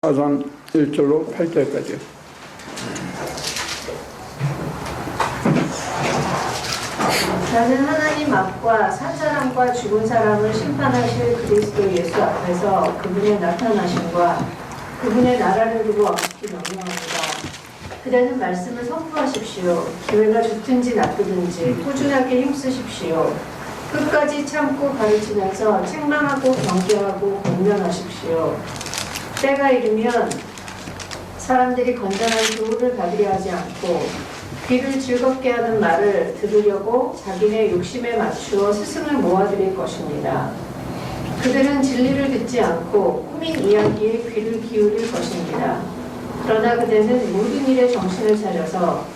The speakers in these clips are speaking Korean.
4장 1절로 8절까지. 나는 하나님 앞과 산 사람과 죽은 사람을 심판하실 그리스도 예수 앞에서 그분의 나타나심과 그분의 나라를 두고 엄숙히 명령합니다. 그대는 말씀을 선포하십시오. 기회가 좋든지 나쁘든지 꾸준하게 힘쓰십시오. 끝까지 참고 가르치면서 책망하고 경계하고 권면하십시오. 때가 이르면 사람들이 건전한 교훈을 받으려 하지 않고 귀를 즐겁게 하는 말을 들으려고 자기네 욕심에 맞추어 스승을 모아들일 것입니다. 그들은 진리를 듣지 않고 꾸민 이야기에 귀를 기울일 것입니다. 그러나 그대는 모든 일에 정신을 차려서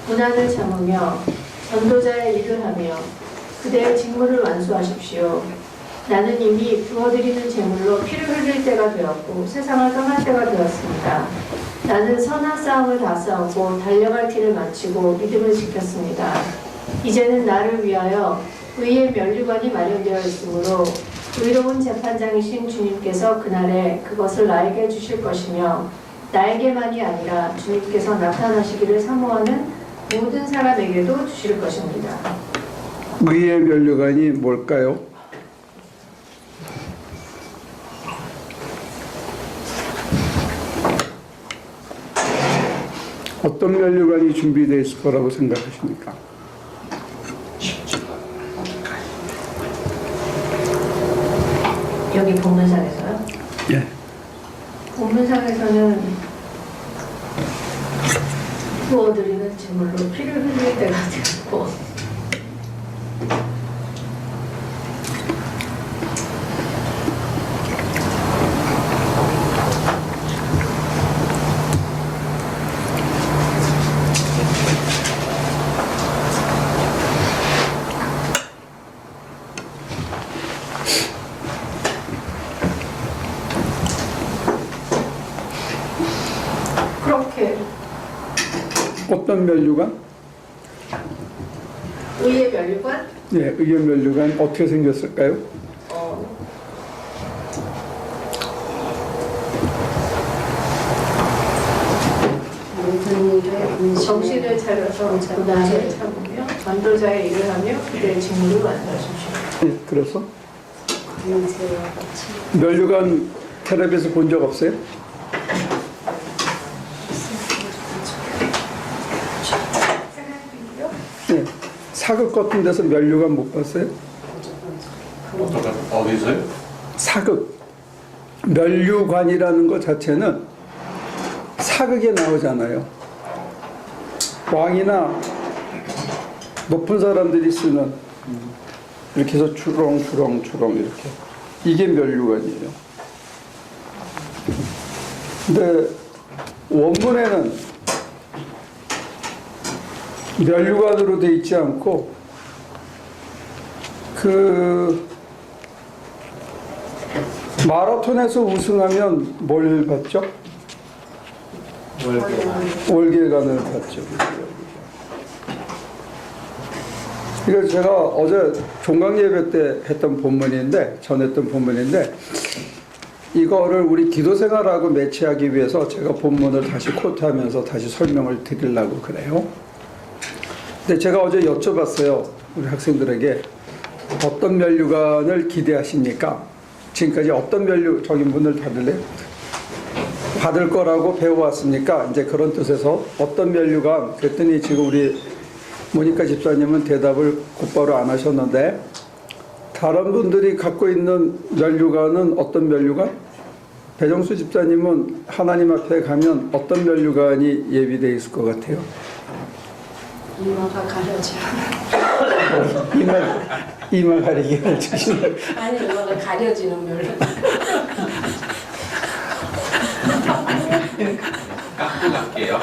고난을 참으며 전도자의 일을 하며 그대의 직무를 완수하십시오. 나는 이미 부어드리는 제물로 피를 흘릴 때가 되었고 세상을 떠날 때가 되었습니다. 나는 선한 싸움을 다 싸우고 달려갈 길을 마치고 믿음을 지켰습니다. 이제는 나를 위하여 의의 면류관이 마련되어 있으므로 의로운 재판장이신 주님께서 그날에 그것을 나에게 주실 것이며 나에게만이 아니라 주님께서 나타나시기를 사모하는 모든 사람에게도 주실 것입니다. 의의 면류관이 뭘까요? 어떤 면류관이 준비되어 있을 거라고 생각하십니까? 여기 본문상에서요? 예. 본문상에서는 부어드리는 제물로 피를 흘릴 때가 되었고 그렇게 어떤 면류관? 의의 면류관? 예, 의의 면류관 어떻게 생겼을까요? 정신을 차려서 고난을 참으며 전도자의 일을 하며 그대의 직무를 완수하십시오. 예, 그래서 면류관 텔레비에서 본 적 없어요? 예, 사극 같은 데서 면류관 못 봤어요? 어디서요? 사극. 면류관이라는 것 자체는 사극에 나오잖아요. 왕이나 높은 사람들이 쓰는 이렇게 해서 주렁주렁 이렇게. 이게 면류관이에요. 근데 원문에는 면류관으로 돼 있지 않고 그 마라톤에서 우승하면 뭘 받죠? 월계관을 받죠. 이거 제가 어제 종강예배 때 했던 본문인데, 전했던 본문인데, 이거를 우리 기도생활하고 매치하기 위해서 제가 본문을 다시 코트하면서 다시 설명을 드리려고 그래요. 근데 제가 어제 여쭤봤어요. 우리 학생들에게 어떤 면류관을 기대하십니까? 지금까지 어떤 저기 문을 닫을래요? 받을 거라고 배워왔습니까? 이제 그런 뜻에서 어떤 면류관? 그랬더니 지금 우리 모니카 집사님은 대답을 곧바로 안 하셨는데 다른 분들이 갖고 있는 면류관은 어떤 면류관? 배정수 집사님은 하나님 앞에 가면 어떤 면류관이 예비되어 있을 것 같아요? 이마가 가려져. 이마 가리기를 주시는. 아니, 이마가 가려지는 멸로. 깎고 갈게요.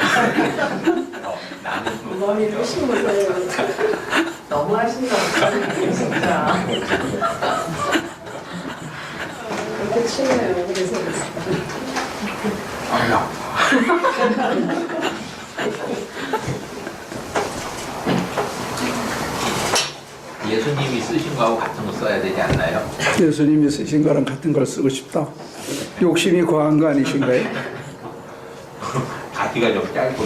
나는 머리를 심으세요. 너무 하신다 진짜. 그렇게 치네요. 그래서 예수님이 쓰신 거하고 같은 거 써야 되지 않나요? 예수님이 쓰신 거랑 같은 걸 쓰고 싶다. 욕심이 과한 거 아니신가요? 가기가 좀 짧고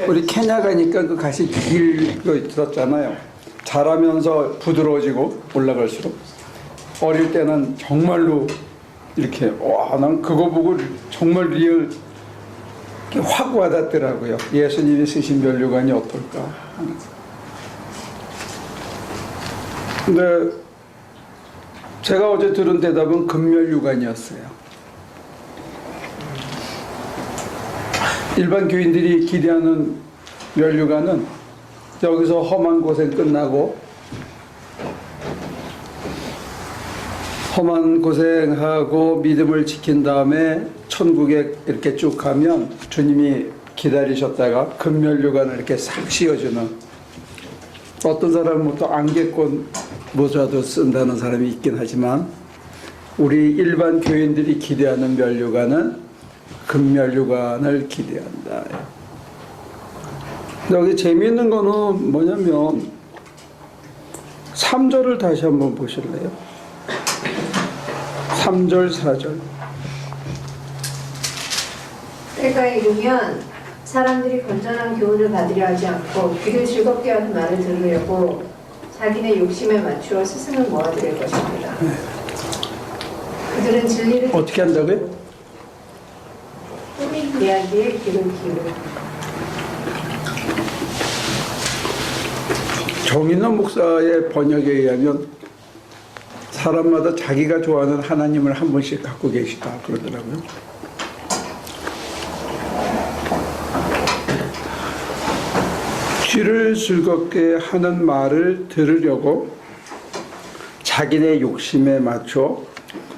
우리 케냐 가니까 그 가시 길거 있었잖아요. 자라면서 부드러워지고 올라갈수록 어릴 때는 정말로 이렇게 와, 난 그거 보고 정말 리얼 이렇게 확 와닿더라고요. 예수님이 쓰신 면류관이 어떨까. 근데 제가 어제 들은 대답은 금면류관이었어요. 일반 교인들이 기대하는 면류관은 여기서 험한 고생 끝나고 험한 고생하고 믿음을 지킨 다음에 천국에 이렇게 쭉 가면 주님이 기다리셨다가 금면류관을 이렇게 싹 씌워주는, 어떤 사람은 또 안개꽃 모자도 쓴다는 사람이 있긴 하지만 우리 일반 교인들이 기대하는 면류관은 금면류관을 기대한다. 여기 재미있는 거는 뭐냐면 3절을 다시 한번 보실래요? 3절, 4절. 때가 이르면 사람들이 건전한 교훈을 받으려 하지 않고 귀를 즐겁게 하는 말을 들으려고 자기네 욕심에 맞추어 스승을 모아들일 것입니다. 그들은 진리를 어떻게 한다고요? 꾸민 이야기에 귀를 기울여. 정인원 목사의 번역에 의하면 사람마다 자기가 좋아하는 하나님을 한 번씩 갖고 계시다 그러더라고요. 귀를 즐겁게 하는 말을 들으려고 자기네 욕심에 맞춰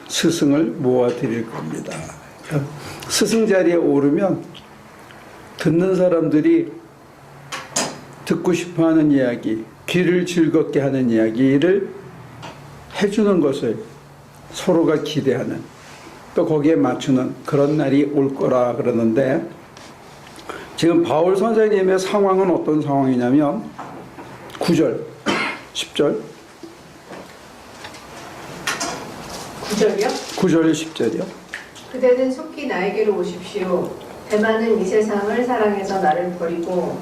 스승을 모아드릴 겁니다. 스승 자리에 오르면 듣는 사람들이 듣고 싶어하는 이야기, 귀를 즐겁게 하는 이야기를 해주는 것을 서로가 기대하는, 또 거기에 맞추는 그런 날이 올 거라 그러는데, 지금 바울 선생님의 상황은 어떤 상황이냐면 9절, 10절, 9절이요? 9절, 10절이요. 그대는 속히 나에게로 오십시오. 대만은 이 세상을 사랑해서 나를 버리고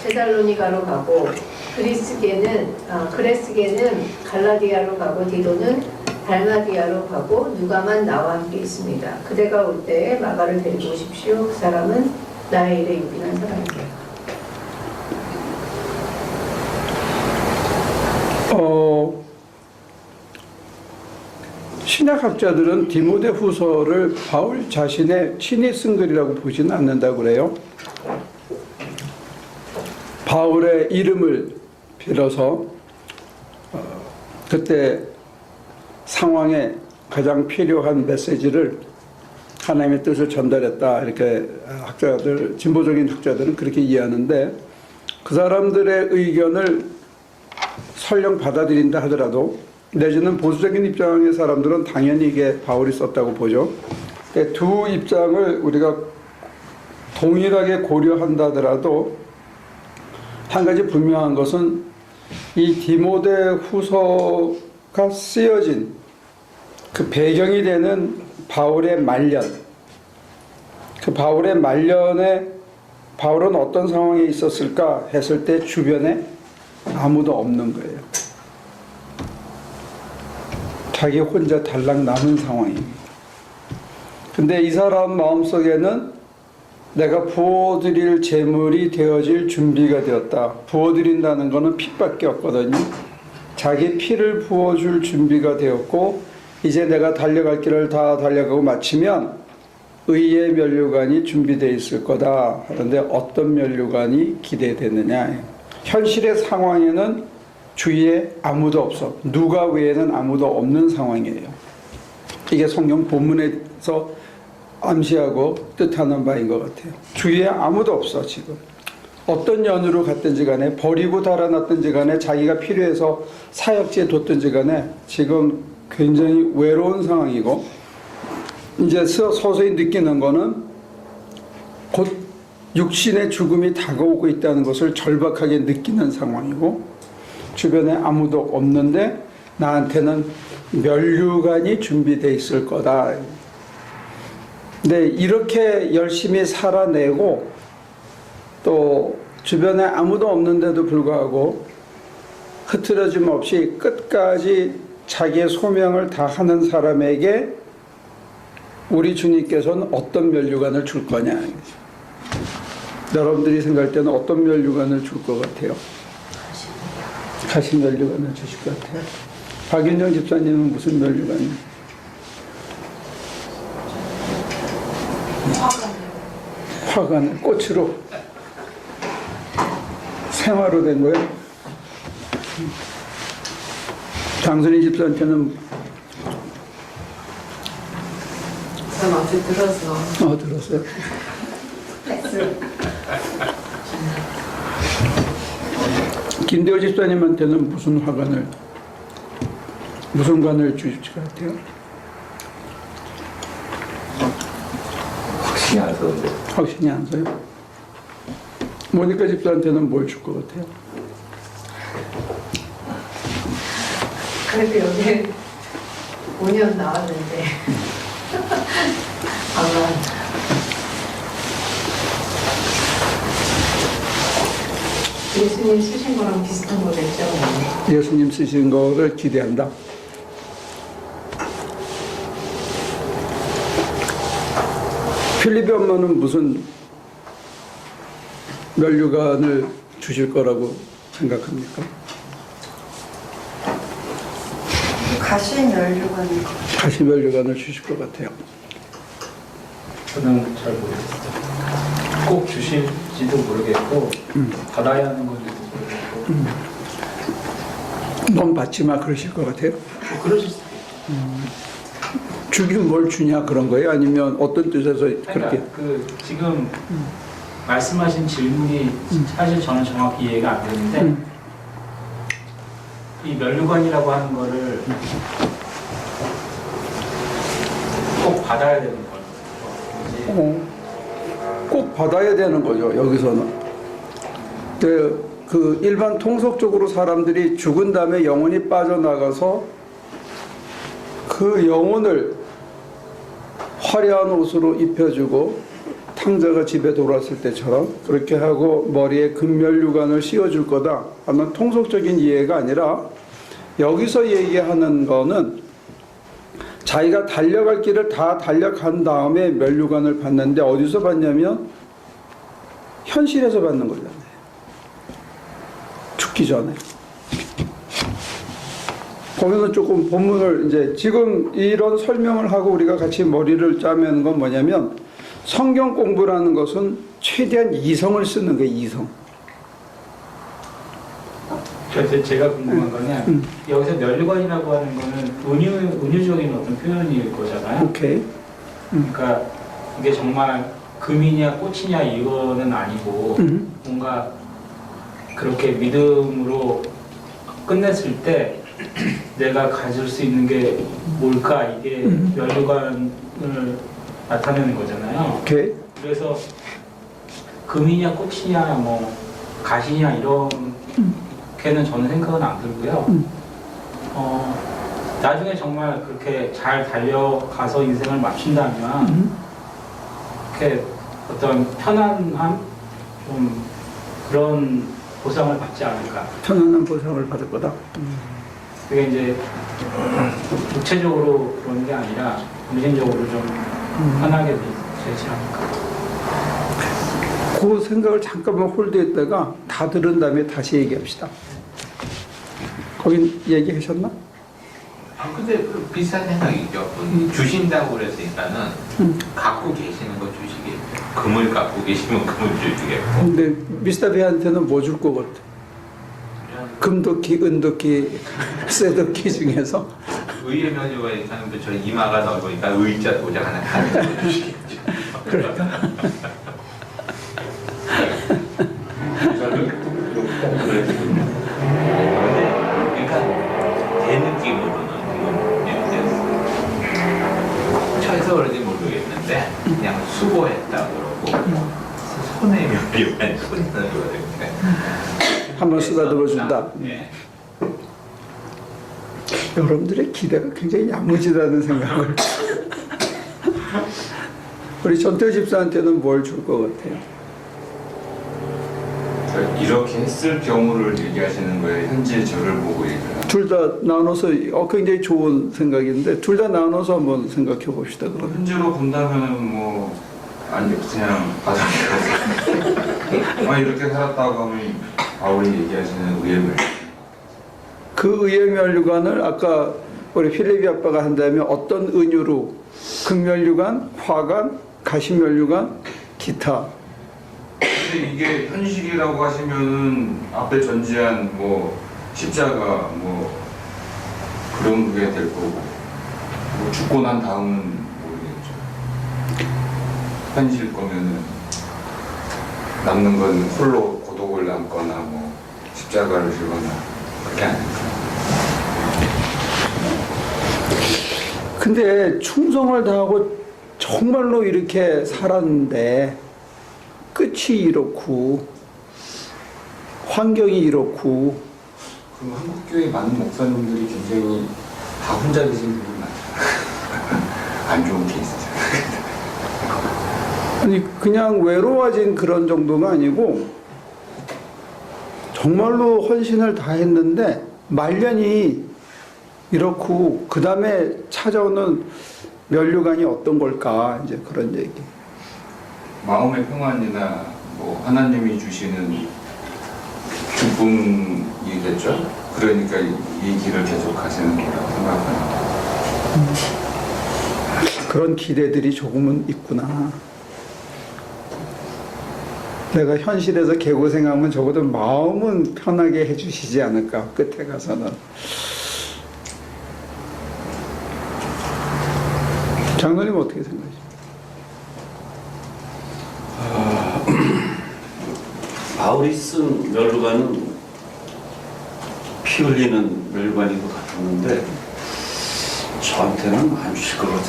데살로니가로 가고 그레스게는 갈라디아로 가고 디도는 달마디아로 가고 누가만 나와 함께 있습니다. 그대가 올 때에 마가를 데리고 오십시오. 그 사람은 나의 일에 유빈한 사람이에요. 신약학자들은 디모데 후서를 바울 자신의 친히 쓴 글이라고 보지는 않는다고 그래요. 바울의 이름을 빌어서 그때 상황에 가장 필요한 메시지를 하나님의 뜻을 전달했다, 이렇게 학자들, 진보적인 학자들은 그렇게 이해하는데, 그 사람들의 의견을 설령 받아들인다 하더라도 내지는 보수적인 입장의 사람들은 당연히 이게 바울이 썼다고 보죠. 두 입장을 우리가 동일하게 고려한다 하더라도 한 가지 분명한 것은 이 디모데 후서가 쓰여진 그 배경이 되는 바울의 말년, 그 바울의 말년에 바울은 어떤 상황에 있었을까 했을 때 주변에 아무도 없는 거예요. 자기 혼자 달랑 남은 상황입니다. 근데 이 사람 마음속에는 내가 부어드릴 재물이 되어질 준비가 되었다. 부어드린다는 것은 피밖에 없거든요. 자기 피를 부어줄 준비가 되었고, 이제 내가 달려갈 길을 다 달려가고 마치면 의의 면류관이 준비되어 있을 거다. 그런데 어떤 면류관이 기대되느냐. 현실의 상황에는 주위에 아무도 없어. 누가 외에는 아무도 없는 상황이에요. 이게 성경 본문에서 암시하고 뜻하는 바인 것 같아요. 주위에 아무도 없어. 지금 어떤 연으로 갔든지 간에, 버리고 달아났든지 간에, 자기가 필요해서 사역지에 뒀든지 간에 지금 굉장히 외로운 상황이고, 이제 서서히 느끼는 거는 곧 육신의 죽음이 다가오고 있다는 것을 절박하게 느끼는 상황이고, 주변에 아무도 없는데 나한테는 면류관이 준비되어 있을 거다. 근데 이렇게 열심히 살아내고 또 주변에 아무도 없는데도 불구하고 흐트러짐 없이 끝까지 자기의 소명을 다하는 사람에게 우리 주님께서는 어떤 면류관을 줄 거냐. 여러분들이 생각할 때는 어떤 면류관을 줄 것 같아요? 가시 면류관을 주실 것 같아요. 박윤정 집사님은 무슨 면류관이요? 화관을 꽃으로 생화로 된 거예요. 장순희 집사한테는 저한테 들어서 들었어요. 김대호 집사님한테는 무슨 관을 주실 것 같아요? 확신이 안 서는데. 확신이 안 서요. 모니카 집사한테는 뭘 줄 것 같아요? 그래도 여기 5년 나왔는데 아마 예수님 쓰신 거랑 비슷한 거겠죠. 예수님 쓰신 거를 기대한다. 필립이 엄마는 무슨 면류관을 주실 거라고 생각합니까? 가시 면류관. 가시 면류관을 주실 것 같아요. 저는 잘 모르겠어요. 꼭 주실지도 모르겠고 받아야 하는 건지도 모르겠고 넌 받지 마 그러실 것 같아요. 뭐 그러실 수도 있죠. 주긴 뭘 주냐 그런 거예요? 아니면 어떤 뜻에서 그렇게? 그러니까 그 지금 말씀하신 질문이 사실 저는 정확히 이해가 안 되는데 이 면류관이라고 하는 거를 꼭 받아야 되는 거예요. 꼭 받아야 되는 거죠, 여기서는. 그 일반 통속적으로 사람들이 죽은 다음에 영혼이 빠져나가서 그 영혼을 화려한 옷으로 입혀주고 탕자가 집에 돌아왔을 때처럼 그렇게 하고 머리에 금면류관을 씌워줄 거다 하는 통속적인 이해가 아니라 여기서 얘기하는 거는 자기가 달려갈 길을 다 달려간 다음에 면류관을 받는데 어디서 받냐면 현실에서 받는 거잖아요. 죽기 전에. 거기서 조금 본문을 이제 지금 이런 설명을 하고 우리가 같이 머리를 짜면 건 뭐냐면 성경 공부라는 것은 최대한 이성을 쓰는 거예요. 이성. 그래서 제가 궁금한 거는 여기서 면류관이라고 하는 거는 은유적인 어떤 표현일 거잖아요. 오케이. 그러니까 이게 정말 금이냐 꽃이냐 이거는 아니고 뭔가 그렇게 믿음으로 끝냈을 때 내가 가질 수 있는 게 뭘까 이게 면류관을 나타내는 거잖아요. 오케이. 그래서 금이냐 꽃이냐 뭐 가시냐 이렇게는 저는 생각은 안 들고요. 나중에 정말 그렇게 잘 달려가서 인생을 마친다면 이렇게 어떤 편안함 좀 그런 보상을 받지 않을까. 편안한 보상을 받을 거다. 그게 이제 육체적으로 그런 게 아니라 정신적으로 좀 편하게 되지 않을까. 그 생각을 잠깐만 홀드했다가 다 들은 다음에 다시 얘기합시다. 거긴 얘기하셨나? 근데 그 비슷한 생각이죠. 주신다고 그랬으니까는 갖고 계시는 거 주시겠죠. 금을 갖고 계시면 금을 주시겠고. 근데 미스터 베한테는 뭐 줄 것 같아? 금도끼, 은도끼, 쇠도끼 중에서 의의 면류가 있다는데 저 이마가 넓으니까 의자 도장 하나 가지고 주시겠죠. 그러니까 그러니까 제 느낌으로는 쳐서 그런지 모르겠는데 그냥 수고했다 그러고 손에 면류관 손에 면류관 한번 쓰다듬어 준다. 네. 여러분들의 기대가 굉장히 야무지다는 생각을. 우리 전태 집사한테는 뭘 줄 것 같아요? 이렇게 했을 경우를 얘기하시는 거예요. 현재 저를 보고 얘기를. 둘 다 나눠서 굉장히 좋은 생각인데 둘 다 나눠서 한번 생각해 봅시다. 그러면 현재로 본다면은 뭐 아니 그냥 바닥이라서 이렇게 살았다고 하면 바울이 얘기하시는 의외를 그 의의 멸류관을 아까 우리 필립이 아빠가 한다면 어떤 은유로 극멸류관, 화관, 가시멸류관, 기타. 근데 이게 현실이라고 하시면은 앞에 전제한 뭐 십자가 뭐 그런 게 될 거고 뭐 죽고 난 다음은 모르겠죠. 현실 거면은 남는 건 홀로 고독을 남거나 뭐 십자가를 지거나 그렇게 아닐까. 근데 충성을 다하고 정말로 이렇게 살았는데 끝이 이렇고 환경이 이렇고 그럼 한국교회 많은 목사님들이 굉장히 다 혼자 계신 분이 많잖아요. 안 좋은 케이스죠. 아니 그냥 외로워진 그런 정도가 아니고 정말로 헌신을 다 했는데 말년이 이렇고 그 다음에 찾아오는 면류관이 어떤 걸까 이제 그런 얘기. 마음의 평안이나 뭐 하나님이 주시는 기쁨이겠죠. 그러니까 이 길을 계속 가시는 거라고 생각합니다. 그런 기대들이 조금은 있구나. 내가 현실에서 개고생하면 적어도 마음은 편하게 해주시지 않을까 끝에 가서는. 장로님 어떻게 생각하십니까? 바울이 쓴 멸류관은 피 흘리는 멸류관인 것 같았는데 저한테는 안 주실 것 같은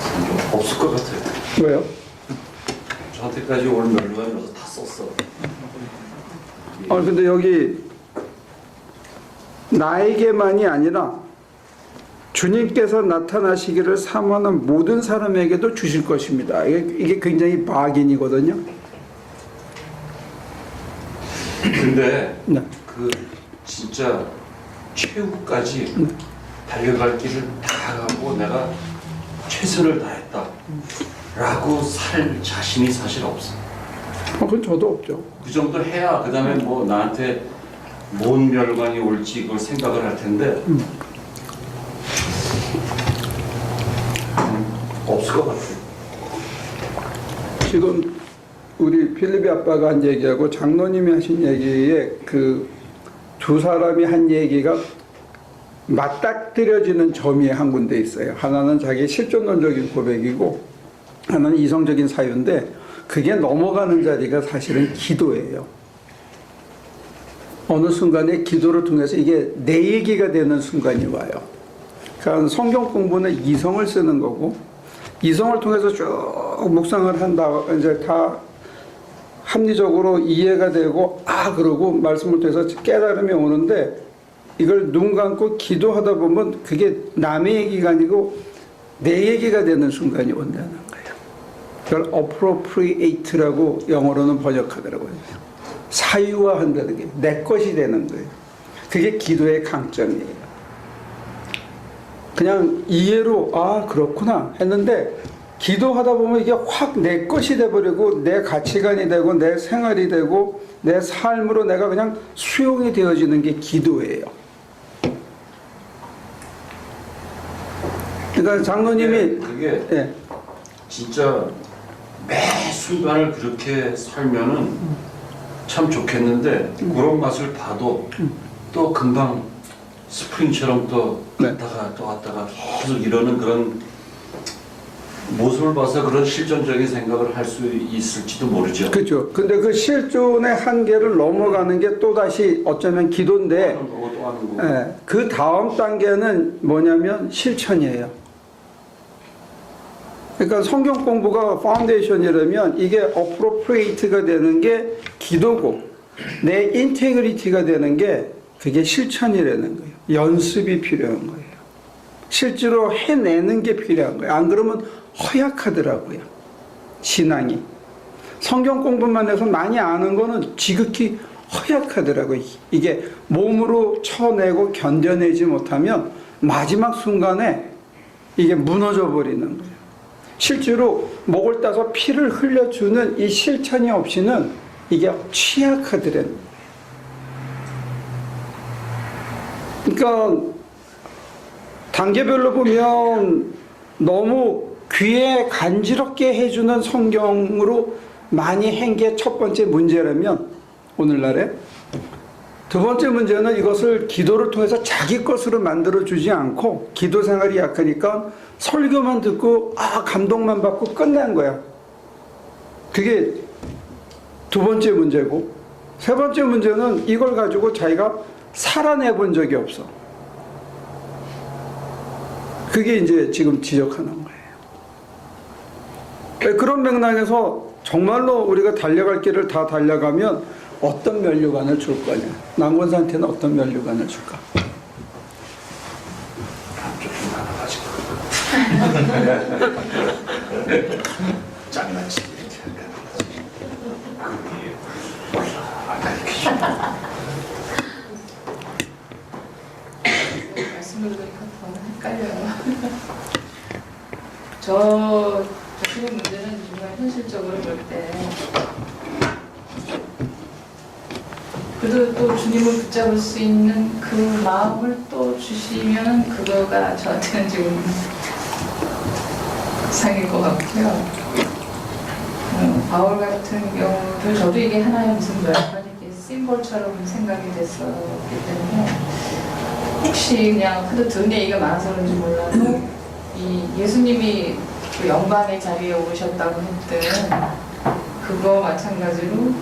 생각 없을 것 같아요. 왜요? 저한테까지 올 멸류관이라서 다 썼어. 근데 여기 나에게만이 아니라 주님께서 나타나시기를 사모하는 모든 사람에게도 주실 것입니다. 이게 굉장히 박인이거든요. 근데 네. 그 진짜 최후까지 달려갈 길을 다 가고 내가 최선을 다했다 라고 살 자신이 사실 없어. 그건 저도 없죠. 그 정도 해야 그 다음에 뭐 나한테 뭔 멸관이 올지 그걸 생각을 할 텐데 없을 것 같아요. 지금 우리 필립이 아빠가 한 얘기하고 장로님이 하신 얘기에 그 두 사람이 한 얘기가 맞닥뜨려지는 점이 한 군데 있어요. 하나는 자기 실존론적인 고백이고 하나는 이성적인 사유인데 그게 넘어가는 자리가 사실은 기도예요. 어느 순간에 기도를 통해서 이게 내 얘기가 되는 순간이 와요. 그러니까 성경 공부는 이성을 쓰는 거고 이성을 통해서 쭉 묵상을 한다 이제 다 합리적으로 이해가 되고 그러고 말씀을 통해서 깨달음이 오는데 이걸 눈 감고 기도하다 보면 그게 남의 얘기가 아니고 내 얘기가 되는 순간이 온다는 거예요. 그걸 appropriate라고 영어로는 번역하더라고요. 사유화한다는 게 내 것이 되는 거예요. 그게 기도의 강점이에요. 그냥 이해로 그렇구나 했는데 기도하다 보면 이게 확 내 것이 돼버리고 내 가치관이 되고 내 생활이 되고 내 삶으로 내가 그냥 수용이 되어지는 게 기도예요. 그러니까 장로님이 그게 예. 진짜 매 순간을 그렇게 살면은 참 좋겠는데 그런 맛을 봐도 또 금방 스프링처럼 또 갔다가 또 왔다가 계속 이러는 그런 모습을 봐서 그런 실존적인 생각을 할 수 있을지도 모르죠. 그렇죠. 근데 그 실존의 한계를 넘어가는 게 또다시 어쩌면 기도인데 예, 그 다음 단계는 뭐냐면 실천이에요. 그러니까 성경 공부가 파운데이션이라면 이게 appropriate가 되는 게 기도고 내 인테그리티가 되는 게 그게 실천이라는 거예요. 연습이 필요한 거예요. 실제로 해내는 게 필요한 거예요. 안 그러면 허약하더라고요. 신앙이. 성경 공부만 해서 많이 아는 거는 지극히 허약하더라고요. 이게 몸으로 쳐내고 견뎌내지 못하면 마지막 순간에 이게 무너져 버리는 거예요. 실제로 목을 따서 피를 흘려주는 이 실천이 없이는 이게 취약하더라는 거예요. 그러니까 단계별로 보면 너무 귀에 간지럽게 해주는 성경으로 많이 한 게 첫 번째 문제라면 오늘날에 두 번째 문제는 이것을 기도를 통해서 자기 것으로 만들어주지 않고 기도 생활이 약하니까 설교만 듣고 감동만 받고 끝낸 거야. 그게 두 번째 문제고 세 번째 문제는 이걸 가지고 자기가 살아내 본 적이 없어. 그게 이제 지금 지적하는 거예요. 그런 맥락에서 정말로 우리가 달려갈 길을 다 달려가면 어떤 면류관을 줄 거냐? 남권사한테는 어떤 면류관을 줄까? 조금 나눠가지고 장난치 이렇게 할까? 몰라 안 가르치죠. 말씀을 들으니까 더 헷갈려요. 저 주님 문제는 정말 현실적으로 볼 때 그래도 또 주님을 붙잡을 수 있는 그 마음을 또 주시면 그거가 저한테는 지금 상일 것 같고요. 바울 같은 경우도 저도 이게 하나의 무슨 멸관이 심볼처럼 생각이 됐었기 때문에 혹시 그냥 하도 들은 얘기가 많아서 그런지 몰라도 이 예수님이 그 영광의 자리에 오르셨다고 했던 그거 마찬가지로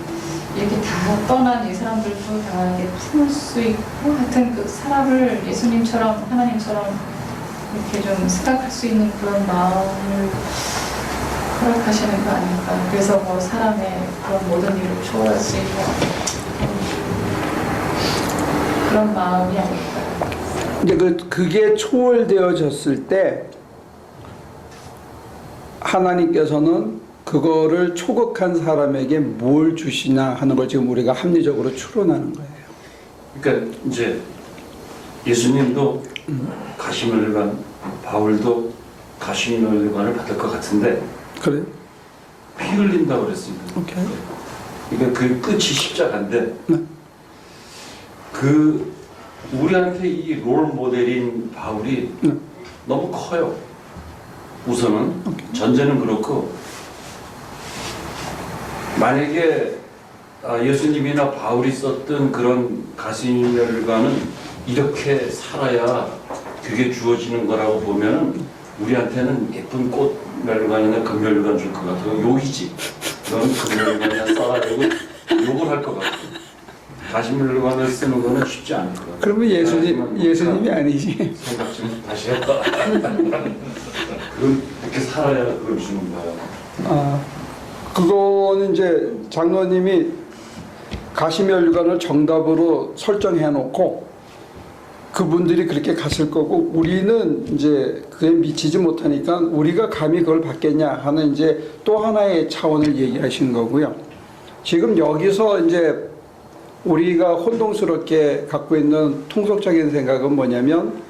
이렇게 다 떠난 이 사람들도 다 이렇게 품을 수 있고 하여튼 그 사람을 예수님처럼 하나님처럼 이렇게 좀 생각할 수 있는 그런 마음을 허락하시는 거 아닐까. 그래서 뭐 사람의 그런 모든 일을 초월할 수 있는 그런 마음이 아닐까. 이제 그게 초월되어졌을 때 하나님께서는 그거를 초극한 사람에게 뭘 주시나 하는 걸 지금 우리가 합리적으로 추론하는 거예요. 그러니까 이제 예수님도 가시면류관, 바울도 가시면류관을 받을 것 같은데 그래? 피 흘린다고 그랬으니까. 오케이. 그러니까 그 끝이 십자가인데 네. 그 우리한테 이 롤 모델인 바울이 네. 너무 커요. 우선은 전제는 그렇고 만약에 예수님이나 바울이 썼던 그런 가시면류관은 이렇게 살아야 그게 주어지는 거라고 보면은 우리한테는 예쁜 꽃 면류관이나 금면류관 줄 것 같아요. 욕이지. 넌 금면류관이나 써가지고 욕을 할 것 같아. 가시면류관을 쓰는 거는 쉽지 않을 것 같아. 그러면 예수님이 아니지. 생각 좀 다시 해봐. 그렇게 살아야 그걸 주는 거야. 그거는 이제 장로님이 가시면류관을 정답으로 설정해 놓고 그분들이 그렇게 갔을 거고 우리는 이제 그에 미치지 못하니까 우리가 감히 그걸 받겠냐 하는 이제 또 하나의 차원을 얘기하신 거고요. 지금 여기서 이제 우리가 혼동스럽게 갖고 있는 통속적인 생각은 뭐냐면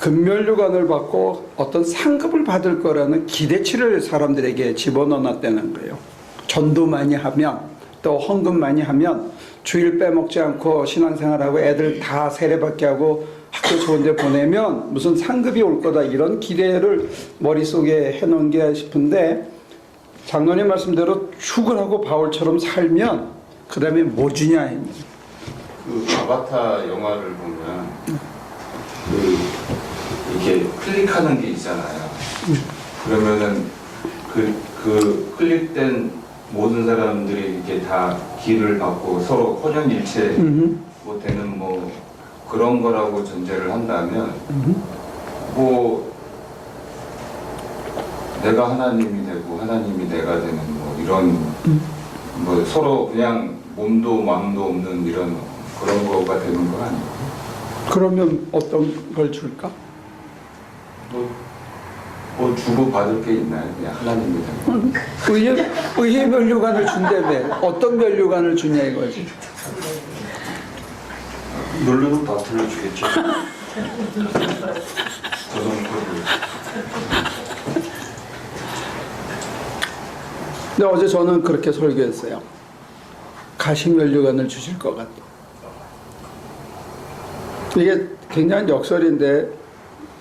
금면류관을 받고 어떤 상급을 받을 거라는 기대치를 사람들에게 집어넣었다는 거예요. 전도 많이 하면 또 헌금 많이 하면 주일 빼먹지 않고 신앙생활하고 애들 다 세례받게 하고 학교 좋은 데 보내면 무슨 상급이 올 거다 이런 기대를 머릿속에 해놓은 게 싶은데 장로님 말씀대로 죽으라고 바울처럼 살면 그 다음에 뭐 주냐 그 아바타 영화를 보면 이렇게 클릭하는 게 있잖아요. 그러면은 그 클릭된 모든 사람들이 이렇게 다 기를 받고 서로 혼연일체 뭐 되는 뭐 그런 거라고 전제를 한다면 뭐 내가 하나님이 되고 하나님이 내가 되는 뭐 이런 뭐 서로 그냥 몸도 마음도 없는 이런 그런 거가 되는 거 아니에요? 그러면 어떤 걸 줄까? 뭐 주고 받을 게 있나요? 그냥 하나님이다. 의의 면류관을 준다며. 어떤 면류관을 주냐 이거지. 누르는 버튼을 주겠죠. 근데 어제 저는 그렇게 설교했어요. 가시면류관을 주실 것 같다. 이게 굉장한 역설인데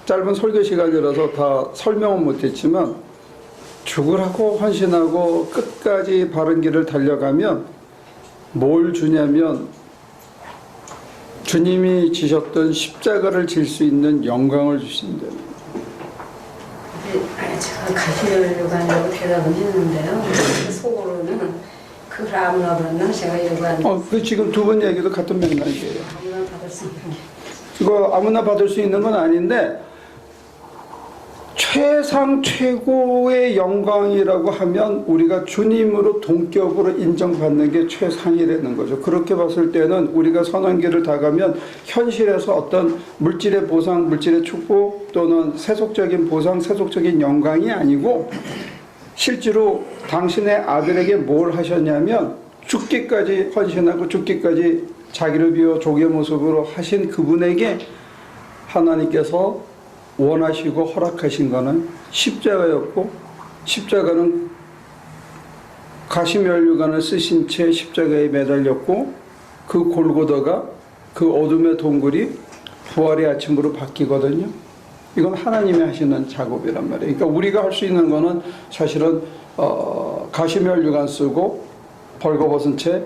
짧은 설교 시간이라서 다 설명은 못했지만 죽으라고 헌신하고 끝까지 바른 길을 달려가면 뭘 주냐면 주님이 지셨던 십자가를 질 수 있는 영광을 주신대요. 제가 가시면류관이라고 대답은 했는데요. 속으로는 그걸 아무나 받나? 제가 이러고 하는 그 지금 두 분 얘기도 같은 맥락이에요. 아무나 받을 수 있는 게 이거 아무나 받을 수 있는 건 아닌데 최상 최고의 영광이라고 하면 우리가 주님으로 동격으로 인정받는 게 최상이라는 거죠. 그렇게 봤을 때는 우리가 선한 길을 다 가면 현실에서 어떤 물질의 보상, 물질의 축복 또는 세속적인 보상, 세속적인 영광이 아니고 실제로 당신의 아들에게 뭘 하셨냐면 죽기까지 헌신하고 죽기까지 자기를 비워 종의 모습으로 하신 그분에게 하나님께서 원하시고 허락하신 것은 십자가였고, 십자가는 가시면류관을 쓰신 채 십자가에 매달렸고, 그 골고다가 그 어둠의 동굴이 부활의 아침으로 바뀌거든요. 이건 하나님이 하시는 작업이란 말이에요. 그러니까 우리가 할 수 있는 거는 사실은 가시면류관 쓰고 벌거벗은 채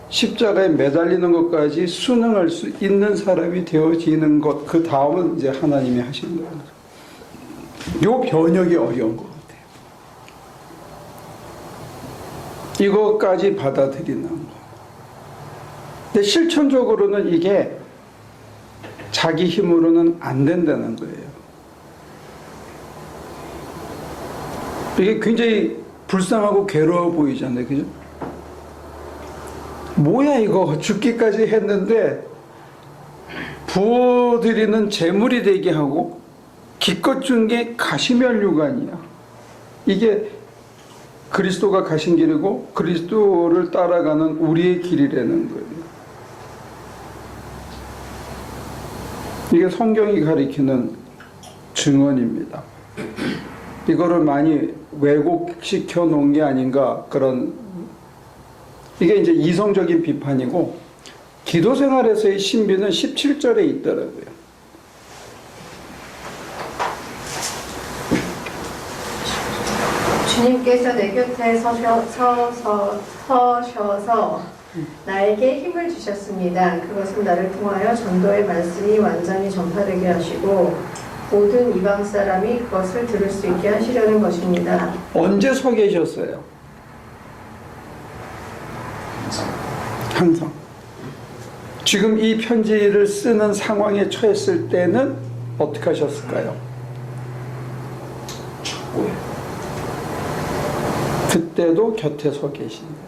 십자가에 매달리는 것까지 순응할 수 있는 사람이 되어지는 것, 그 다음은 이제 하나님이 하시는 거예요. 요 변혁이 어려운 것 같아요. 이것까지 받아들이는 거. 근데 실천적으로는 이게 자기 힘으로는 안 된다는 거예요. 이게 굉장히 불쌍하고 괴로워 보이잖아요. 그죠? 뭐야 이거 죽기까지 했는데 부어드리는 제물이 되게 하고 기껏 준 게 가시면류관이야. 이게 그리스도가 가신 길이고 그리스도를 따라가는 우리의 길이라는 거예요. 이게 성경이 가리키는 증언입니다. 이거를 많이 왜곡시켜 놓은 게 아닌가, 그런, 이게 이제 이성적인 비판이고, 기도 생활에서의 신비는 17절에 있더라고요. 주님께서 내 곁에 서셔서 나에게 힘을 주셨습니다. 그것은 나를 통하여 전도의 말씀이 완전히 전파되게 하시고 모든 이방 사람이 그것을 들을 수 있게 하시려는 것입니다. 언제 서 계셨어요? 항상. 지금 이 편지를 쓰는 상황에 처했을 때는 어떻게 하셨을까요? 그때도 곁에 서 계신다.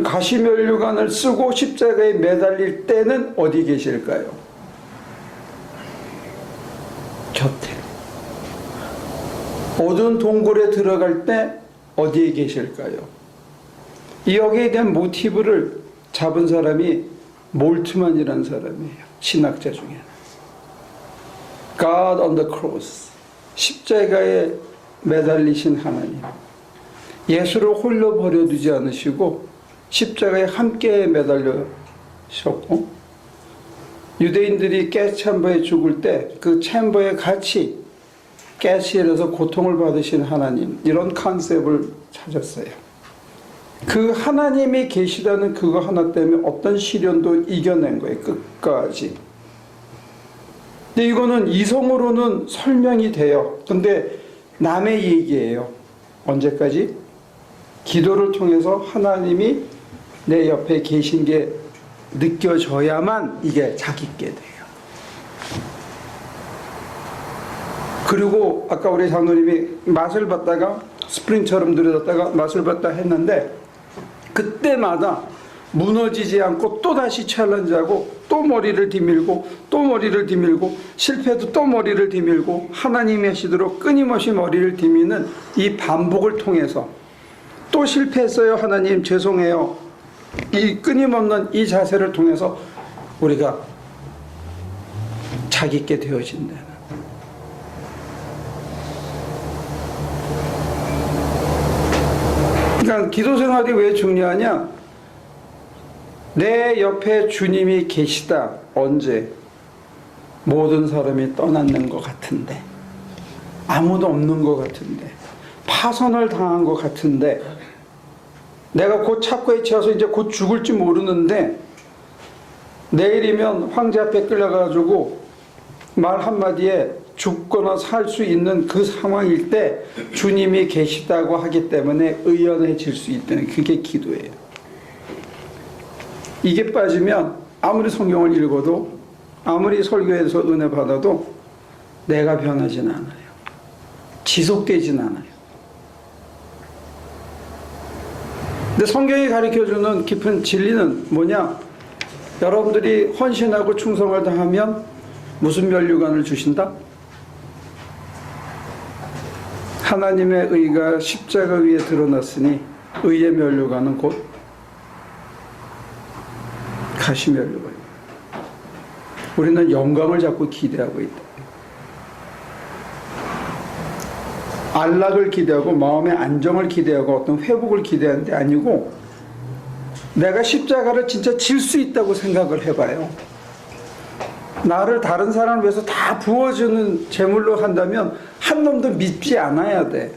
가시면류관을 쓰고 십자가에 매달릴 때는 어디 계실까요? 곁에. 어두운 동굴에 들어갈 때 어디에 계실까요? 여기에 대한 모티브를 잡은 사람이 몰트만이라는 사람이에요. 신학자 중에. God on the cross. 십자가에 매달리신 하나님. 예수를 홀로 버려두지 않으시고 십자가에 함께 매달리셨고, 유대인들이 가스챔버에 죽을 때 그 챔버에 같이 가스실에서 고통을 받으신 하나님, 이런 컨셉을 찾았어요. 그 하나님이 계시다는 그거 하나 때문에 어떤 시련도 이겨낸 거예요. 끝까지. 근데 이거는 이성으로는 설명이 돼요. 근데 남의 얘기예요. 언제까지? 기도를 통해서 하나님이 내 옆에 계신 게 느껴져야만 이게 자기께 돼요. 그리고 아까 우리 장로님이 맛을 봤다가 스프링처럼 들여다가 맛을 봤다 했는데, 그때마다 무너지지 않고 또다시 챌린지하고 또 머리를 디밀고 또 머리를 디밀고 실패도 또 머리를 디밀고 하나님이 하시도록 끊임없이 머리를 디미는 이 반복을 통해서 또 실패했어요. 하나님 죄송해요. 이 끊임없는 이 자세를 통해서 우리가 자기 있게 되어진다는. 그러니까 기도 생활이 왜 중요하냐? 내 옆에 주님이 계시다. 언제? 모든 사람이 떠났는 것 같은데, 아무도 없는 것 같은데, 파선을 당한 것 같은데, 내가 곧 착고에 치여서 이제 곧 죽을지 모르는데 내일이면 황제 앞에 끌려가지고 말 한마디에 죽거나 살 수 있는 그 상황일 때 주님이 계시다고 하기 때문에 의연해질 수 있다는, 그게 기도예요. 이게 빠지면 아무리 성경을 읽어도 아무리 설교에서 은혜 받아도 내가 변하진 않아요. 지속되진 않아요. 근데 성경이 가르쳐주는 깊은 진리는 뭐냐? 여러분들이 헌신하고 충성을 다하면 무슨 면류관을 주신다? 하나님의 의가 십자가 위에 드러났으니 의의 면류관은 곧 가시 면류관입니다. 우리는 영광을 자꾸 기대하고 있다. 안락을 기대하고 마음의 안정을 기대하고 어떤 회복을 기대하는 데 아니고 내가 십자가를 진짜 질 수 있다고 생각을 해봐요. 나를 다른 사람을 위해서 다 부어주는 제물로 한다면 한 놈도 믿지 않아야 돼.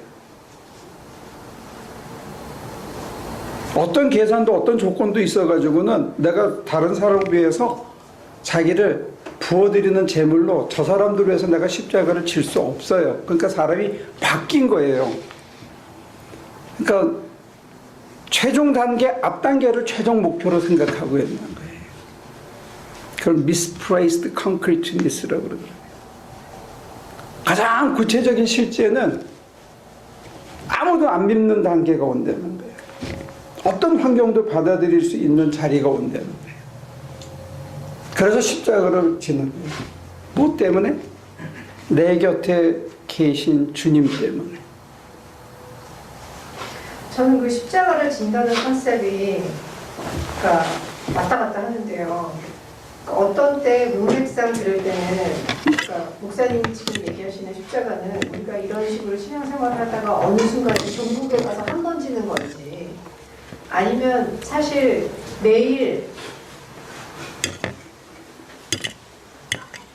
어떤 계산도 어떤 조건도 있어가지고는 내가 다른 사람을 위해서 자기를 부어드리는 제물로 저 사람들 위해서 내가 십자가를 질 수 없어요. 그러니까 사람이 바뀐 거예요. 그러니까 최종 단계, 앞 단계를 최종 목표로 생각하고 있는 거예요. 그걸 misplaced concreteness라고 그러더라고요. 가장 구체적인 실제는 아무도 안 믿는 단계가 온다는 거예요. 어떤 환경도 받아들일 수 있는 자리가 온다는 거예요. 그래서 십자가를 지는 거예요. 뭐 때문에? 내 곁에 계신 주님 때문에. 저는 그 십자가를 진다는 컨셉이 그러니까 왔다 갔다 하는데요. 그러니까 어떤 때 문맥상 들을 때는 그러니까 목사님이 지금 얘기하시는 십자가는 우리가 이런 식으로 신앙생활을 하다가 어느 순간에 전국에 가서 한 번 지는 건지 아니면 사실 매일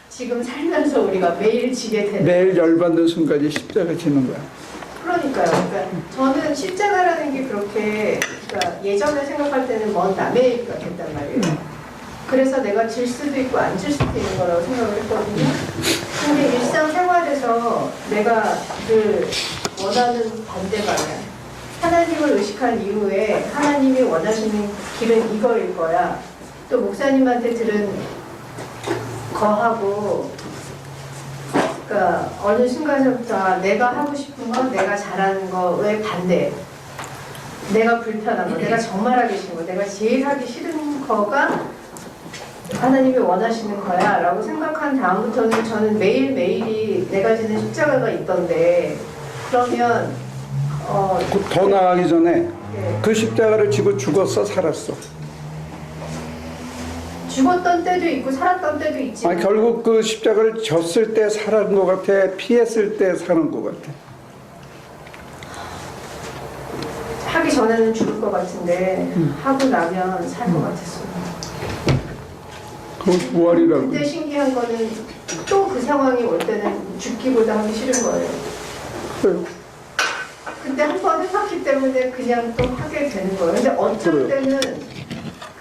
지금 살면서 우리가 매일 지게 되는 매일 열받는 순간이 십자가 지는 거야. 그러니까요. 그러니까 저는 십자가라는 게 그렇게 그러니까 예전에 생각할 때는 먼 남의 얘기 같았단 말이에요. 그래서 내가 질 수도 있고 안 질 수도 있는 거라고 생각을 했거든요. 근데 일상생활에서 내가 그 원하는 반대 방향, 하나님을 의식한 이후에 하나님이 원하시는 길은 이거일 거야. 또 목사님한테 들은 거하고 그러니까 어느 순간부터 내가 하고 싶은 거, 내가 잘하는 거에 반대, 내가 불편한 거, 내가 정말 하기 싫은 거, 내가 제일 하기 싫은 거가 하나님이 원하시는 거야 라고 생각한 다음부터는 저는 매일매일이 내가 지는 십자가가 있던데 그러면 더 나아가기 전에 네. 그 십자가를 지고 죽었어, 살았어? 죽었던 때도 있고 살았던 때도 있지만 아니, 결국 그 십자가를 졌을 때 살은 것 같아? 피했을 때 사는 것 같아? 하기 전에는 죽을 것 같은데 하고 나면 살 것 같았어요. 그건 부활이라고. 근데 신기한 거는 또 그 상황이 올 때는 죽기보다 하기 싫은 거예요. 그래요. 근데 한 번 해봤기 때문에 그냥 또 하게 되는 거예요. 근데 어쩔 때는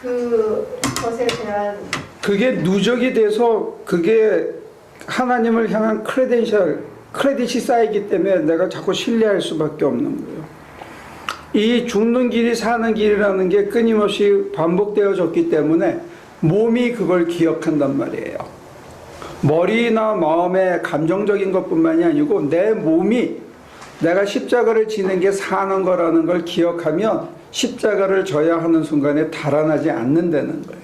그것에 대한 그게 누적이 돼서 그게 하나님을 향한 크레딧이 쌓이기 때문에 내가 자꾸 신뢰할 수밖에 없는 거예요. 이 죽는 길이 사는 길이라는 게 끊임없이 반복되어졌기 때문에 몸이 그걸 기억한단 말이에요. 머리나 마음의 감정적인 것뿐만이 아니고 내 몸이 내가 십자가를 지는 게 사는 거라는 걸 기억하면 십자가를 져야 하는 순간에 달아나지 않는다는 거예요.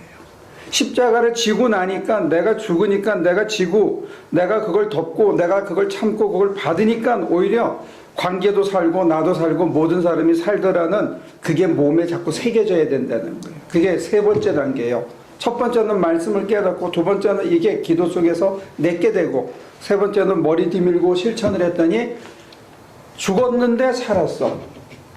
십자가를 지고 나니까 내가 죽으니까 내가 지고 내가 그걸 덮고 내가 그걸 참고 그걸 받으니까 오히려 관계도 살고 나도 살고 모든 사람이 살더라는 그게 몸에 자꾸 새겨져야 된다는 거예요. 그게 세 번째 단계예요. 첫 번째는 말씀을 깨닫고 두 번째는 이게 기도 속에서 내게 되고 세 번째는 머리 뒤밀고 실천을 했더니 죽었는데 살았어.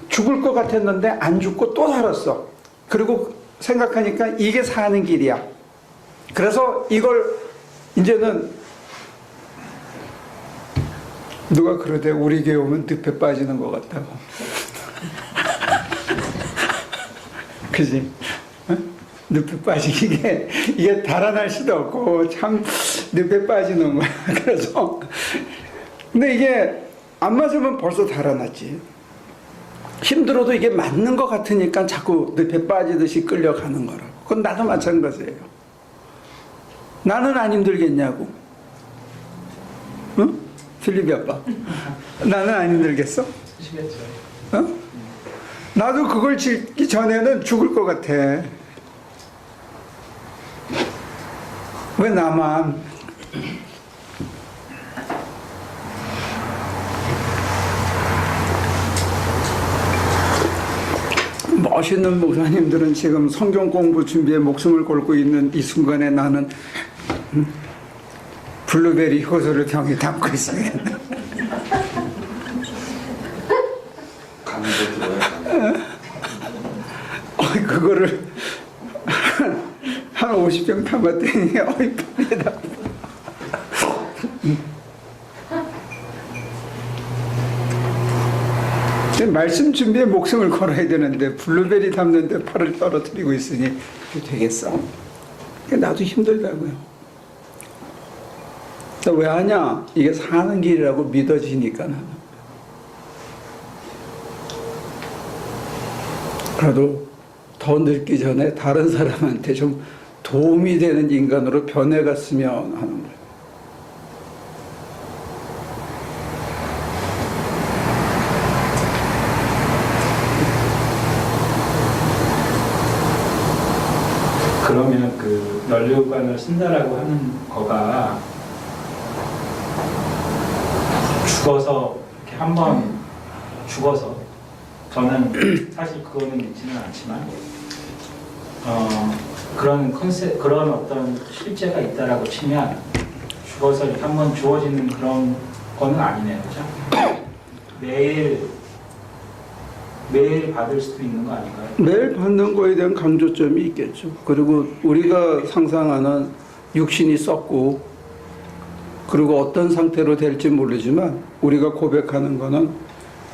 죽을 것 같았는데 안 죽고 또 살았어. 그리고 생각하니까 이게 사는 길이야. 그래서 이걸 이제는 누가 그러대 우리 교회 오면 늪에 빠지는 것 같다고. 그지? 어? 늪에 빠지게 이게 달아날 수도 없고 참 늪에 빠지는 거야. 그래서 근데 이게 안 맞으면 벌써 달아났지. 힘들어도 이게 맞는 것 같으니까 자꾸 늪에 빠지듯이 끌려가는 거라고. 그건 나도 마찬가지예요. 나는 안 힘들겠냐고. 응? 필립이 아빠. 나는 안 힘들겠어? 하시겠죠. 어? 나도 그걸 짓기 전에는 죽을 것 같아. 왜 나만? 멋있는 목사님들은 지금 성경 공부 준비에 목숨을 걸고 있는 이 순간에 나는 블루베리 효소를 병에 담고 있어요. 감도 들어요. 그거를 한 50병 담았더니 어이 팔이다. 말씀 준비에 목숨을 걸어야 되는데 블루베리 담는데 팔을 떨어뜨리고 있으니 되겠어? 나도 힘들다고요. 왜 하냐? 이게 사는 길이라고 믿어지니까 나는. 그래도 더 늙기 전에 다른 사람한테 좀 도움이 되는 인간으로 변해갔으면 하는 거예요. 그러면 그 연료관을 쓴다라고 하는 거가 죽어서 이렇게 한번 죽어서 저는 사실 그거는 믿지는 않지만 그런 컨셉 그런 어떤 실제가 있다라고 치면 죽어서 이렇게 한번 주어지는 그런 거는 아니네요, 그죠? 매일 받을 수도 있는 거 아닌가요? 매일 받는 거에 대한 강조점이 있겠죠. 그리고 우리가 상상하는 육신이 썩고 그리고 어떤 상태로 될지 모르지만 우리가 고백하는 거는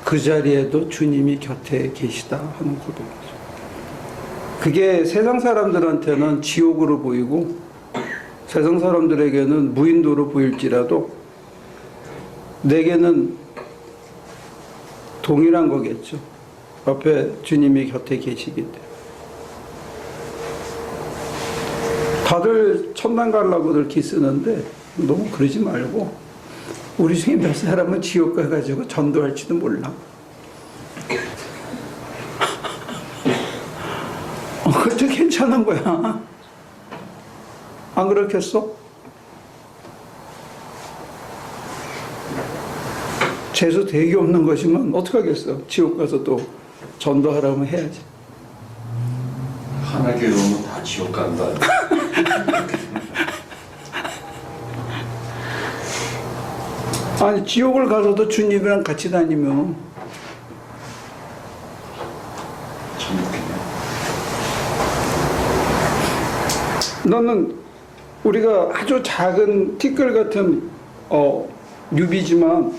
그 자리에도 주님이 곁에 계시다 하는 고백이죠. 그게 세상 사람들한테는 지옥으로 보이고 세상 사람들에게는 무인도로 보일지라도 내게는 동일한 거겠죠. 옆에 주님이 곁에 계시기 때문에. 다들 천당 가려고들 기쓰는데 너무 그러지 말고 우리 중에 몇 사람은 지옥 가가지고 전도할지도 몰라. 그것도 괜찮은 거야. 안 그렇겠어? 재수 대기 없는 것이면 어떡하겠어. 지옥 가서 또 전도하라면 해야지. 하나교회 오면 다 지옥 간다. 아니 지옥을 가서도 주님이랑 같이 다니면 참 웃기네. 너는 우리가 아주 작은 티끌 같은 뉴비지만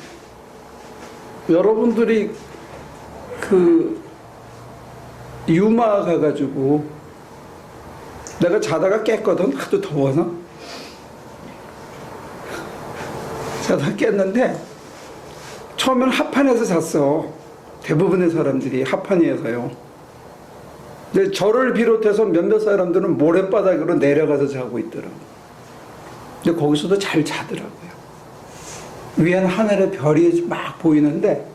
여러분들이 그 유마 가가지고 내가 자다가 깼거든. 하도 더워서 자다가 깼는데 처음엔 합판에서 잤어. 대부분의 사람들이 합판에서요. 근데 저를 비롯해서 몇몇 사람들은 모래바닥으로 내려가서 자고 있더라고. 근데 거기서도 잘 자더라고요. 위엔 하늘에 별이 막 보이는데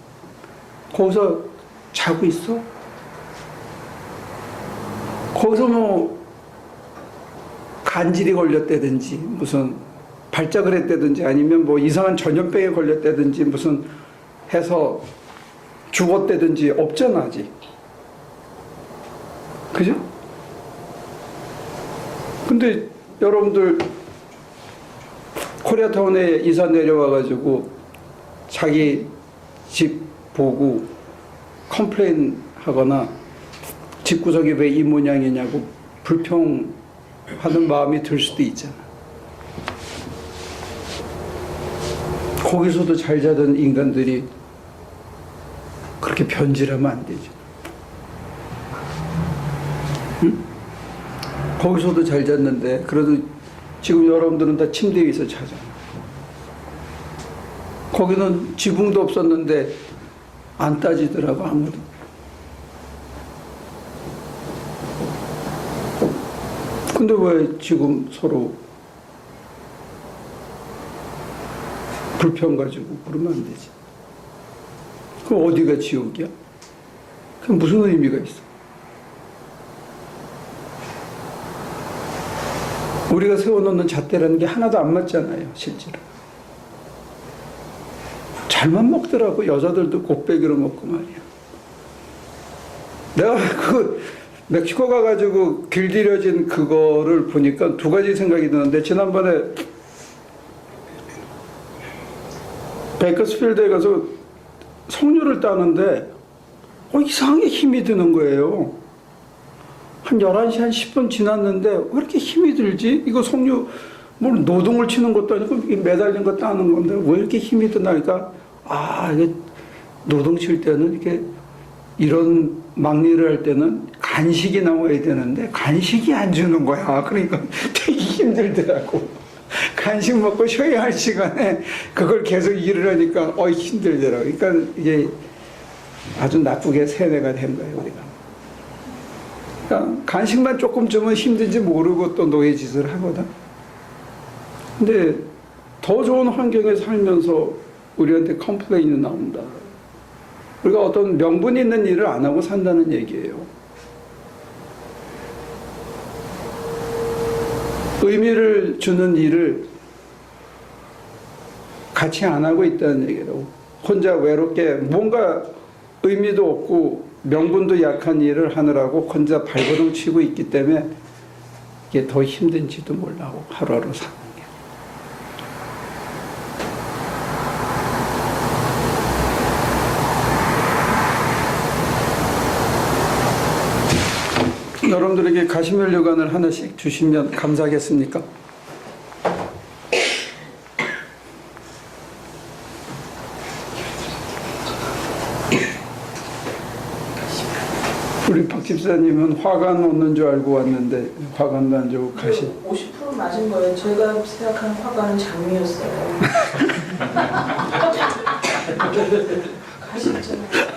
거기서 자고 있어. 거기서 뭐 간질이 걸렸다든지 무슨 발작을 했다든지 아니면 뭐 이상한 전염병에 걸렸다든지 무슨 해서 죽었다든지 없잖아 아직. 그죠? 근데 여러분들 코리아타운에 이사 내려와가지고 자기 집 보고 컴플레인 하거나 집구석이 왜 이 모양이냐고 불평하는 마음이 들 수도 있잖아. 거기서도 잘 자던 인간들이 그렇게 변질하면 안 되죠. 응? 거기서도 잘 잤는데 그래도 지금 여러분들은 다 침대 위에서 자잖아. 거기는 지붕도 없었는데 안 따지더라고 아무도. 근데 왜 지금 서로 불평 가지고 그러면 안 되지? 그럼 어디가 지옥이야? 그럼 무슨 의미가 있어? 우리가 세워놓는 잣대라는 게 하나도 안 맞잖아요, 실제로. 잘만 먹더라고. 여자들도 곱빼기로 먹고 말이야. 내가 그 멕시코 가가지고 길들여진 그거를 보니까 두 가지 생각이 드는데, 지난번에 베이커스필드에 가서 석류를 따는데 이상하게 힘이 드는 거예요. 한 11시 한 10분 지났는데 왜 이렇게 힘이 들지? 이거 석류 뭐 노동을 치는 것도 아니고 매달린 거 따는 건데 왜 이렇게 힘이 드나? 그러니까 이게 노동 칠 때는 이렇게 이런 막리를 할 때는 간식이 나와야 되는데 간식이 안 주는 거야. 그러니까 되게 힘들더라고. 간식 먹고 쉬어야 할 시간에 그걸 계속 일을 하니까 힘들더라고. 그러니까 이게 아주 나쁘게 세뇌가 된 거예요, 우리가. 그러니까 간식만 조금 주면 힘든지 모르고 또 노예 짓을 하거든. 근데 더 좋은 환경에 살면서 우리한테 컴플레인이 나온다. 우리가 어떤 명분 있는 일을 안 하고 산다는 얘기예요. 의미를 주는 일을 같이 안 하고 있다는 얘기라고. 혼자 외롭게 뭔가 의미도 없고 명분도 약한 일을 하느라고 혼자 발버둥 치고 있기 때문에 이게 더 힘든지도 몰라고 하루하루 사는 게. 여러분들에게 가시면류관을 하나씩 주시면 감사하겠습니까? 우리 박 집사님은 화관 없는 줄 알고 왔는데 화관도 안 주고 가시. 50% 맞은 거예요. 제가 생각하는 화관은 장미였어요. 가시 있잖아요.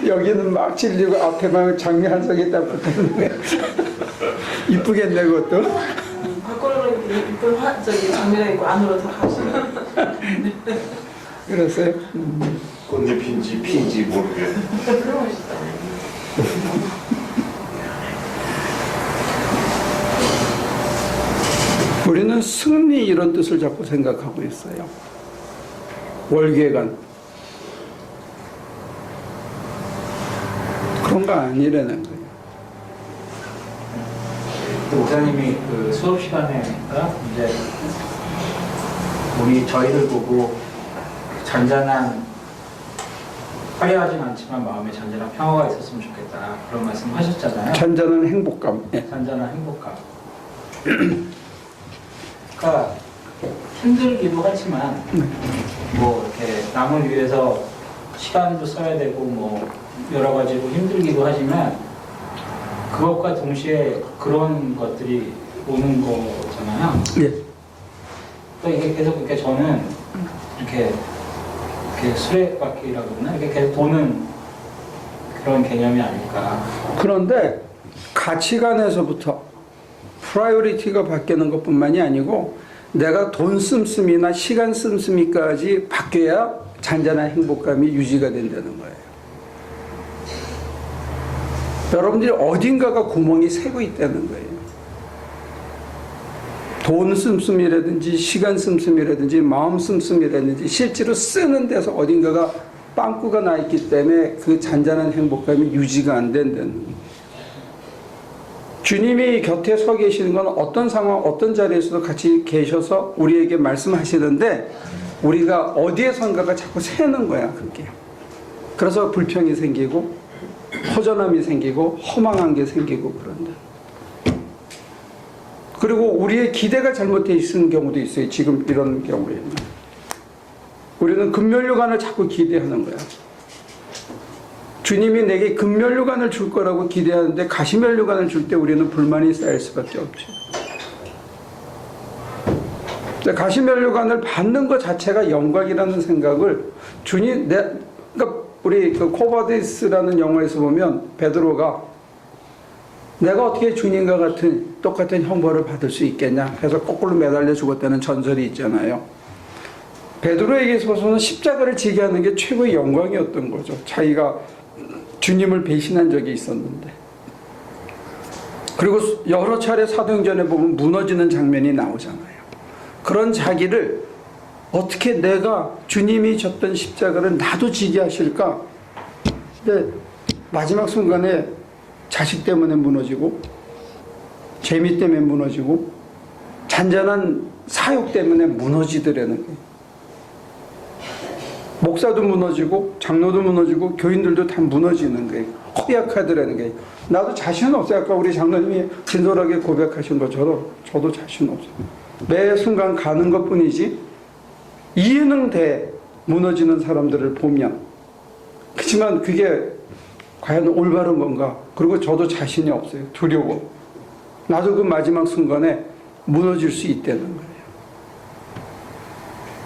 여기는 막 질리고 앞에만 장미 한 송이 딱 붙었는데 이쁘겠네 그것도. 밖으로 이쁜 장미가 있고 안으로 다 가시. 그랬어요? 꽃잎인지 피인지 모르게. 그런 멋있다. 우리는 승리 이런 뜻을 자꾸 생각하고 있어요. 월계관. 그런 거 아니라는 거예요. 목사님이 그 수업 시간에가 이제 저희들 보고 잔잔한, 화려하진 않지만 마음에 잔잔한 평화가 있었으면 좋겠다, 그런 말씀 하셨잖아요. 잔잔한 행복감. 예. 잔잔한 행복감. 그러니까 힘들기도 하지만 뭐 이렇게 남을 위해서 시간도 써야 되고 뭐 여러 가지로 힘들기도 하지만 그것과 동시에 그런 것들이 오는 거잖아요. 예. 또 이게 계속 이렇게 저는 이렇게 수레바퀴라고 그러나 이렇게 계속 도는 그런 개념이 아닐까. 그런데 가치관에서부터 프라이어리티가 바뀌는 것뿐만이 아니고 내가 돈 씀씀이나 시간 씀씀이까지 바뀌어야 잔잔한 행복감이 유지가 된다는 거예요. 여러분들이 어딘가가 구멍이 새고 있다는 거예요. 돈 씀씀이라든지 시간 씀씀이라든지 마음 씀씀이라든지 실제로 쓰는 데서 어딘가가 빵꾸가 나 있기 때문에 그 잔잔한 행복감이 유지가 안 된다는 거예요. 주님이 곁에 서 계시는 건 어떤 상황, 어떤 자리에서도 같이 계셔서 우리에게 말씀하시는데 우리가 어디에 선가가 자꾸 새는 거야, 그게. 그래서 불평이 생기고 허전함이 생기고 허망한 게 생기고 그런다. 그리고 우리의 기대가 잘못되어 있는 경우도 있어요. 지금 이런 경우에는. 우리는 금면류관을 자꾸 기대하는 거야. 주님이 내게 금면류관을 줄 거라고 기대하는데 가시면류관을 줄 때 우리는 불만이 쌓일 수밖에 없죠. 가시면류관을 받는 것 자체가 영광이라는 생각을 주님, 그러니까 우리 그 코바디스라는 영화에서 보면 베드로가 내가 어떻게 주님과 같은 똑같은 형벌을 받을 수 있겠냐 해서 거꾸로 매달려 죽었다는 전설이 있잖아요. 베드로에게 있어서는 십자가를 지게 하는 게 최고의 영광이었던 거죠. 자기가 주님을 배신한 적이 있었는데. 그리고 여러 차례 사도행전에 보면 무너지는 장면이 나오잖아요. 그런 자기를 어떻게 내가 주님이 졌던 십자가를 나도 지게 하실까? 근데 마지막 순간에 자식 때문에 무너지고 재미 때문에 무너지고 잔잔한 사욕 때문에 무너지더라는 거예요. 목사도 무너지고 장로도 무너지고 교인들도 다 무너지는 거예요. 허약하더라는 거예요. 나도 자신 없어요. 아까 우리 장로님이 진솔하게 고백하신 것처럼 저도 자신 없어요. 매 순간 가는 것뿐이지 이해는 돼. 무너지는 사람들을 보면. 그렇지만 그게 과연 올바른 건가? 그리고 저도 자신이 없어요. 두려워. 나도 그 마지막 순간에 무너질 수 있다는 거예요.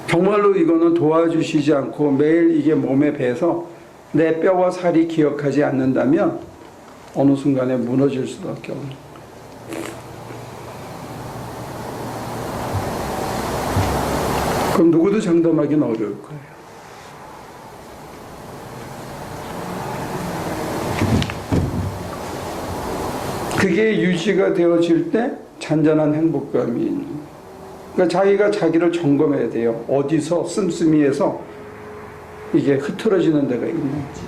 정말로 이거는 도와주시지 않고 매일 이게 몸에 배서 내 뼈와 살이 기억하지 않는다면 어느 순간에 무너질 수밖에 없는 거예요. 그럼 누구도 장담하기는 어려울 거예요. 그게 유지가 되어질 때 잔잔한 행복감이 있는 거예요. 그러니까 자기가 자기를 점검해야 돼요. 어디서 씀씀이에서 이게 흐트러지는 데가 있는지.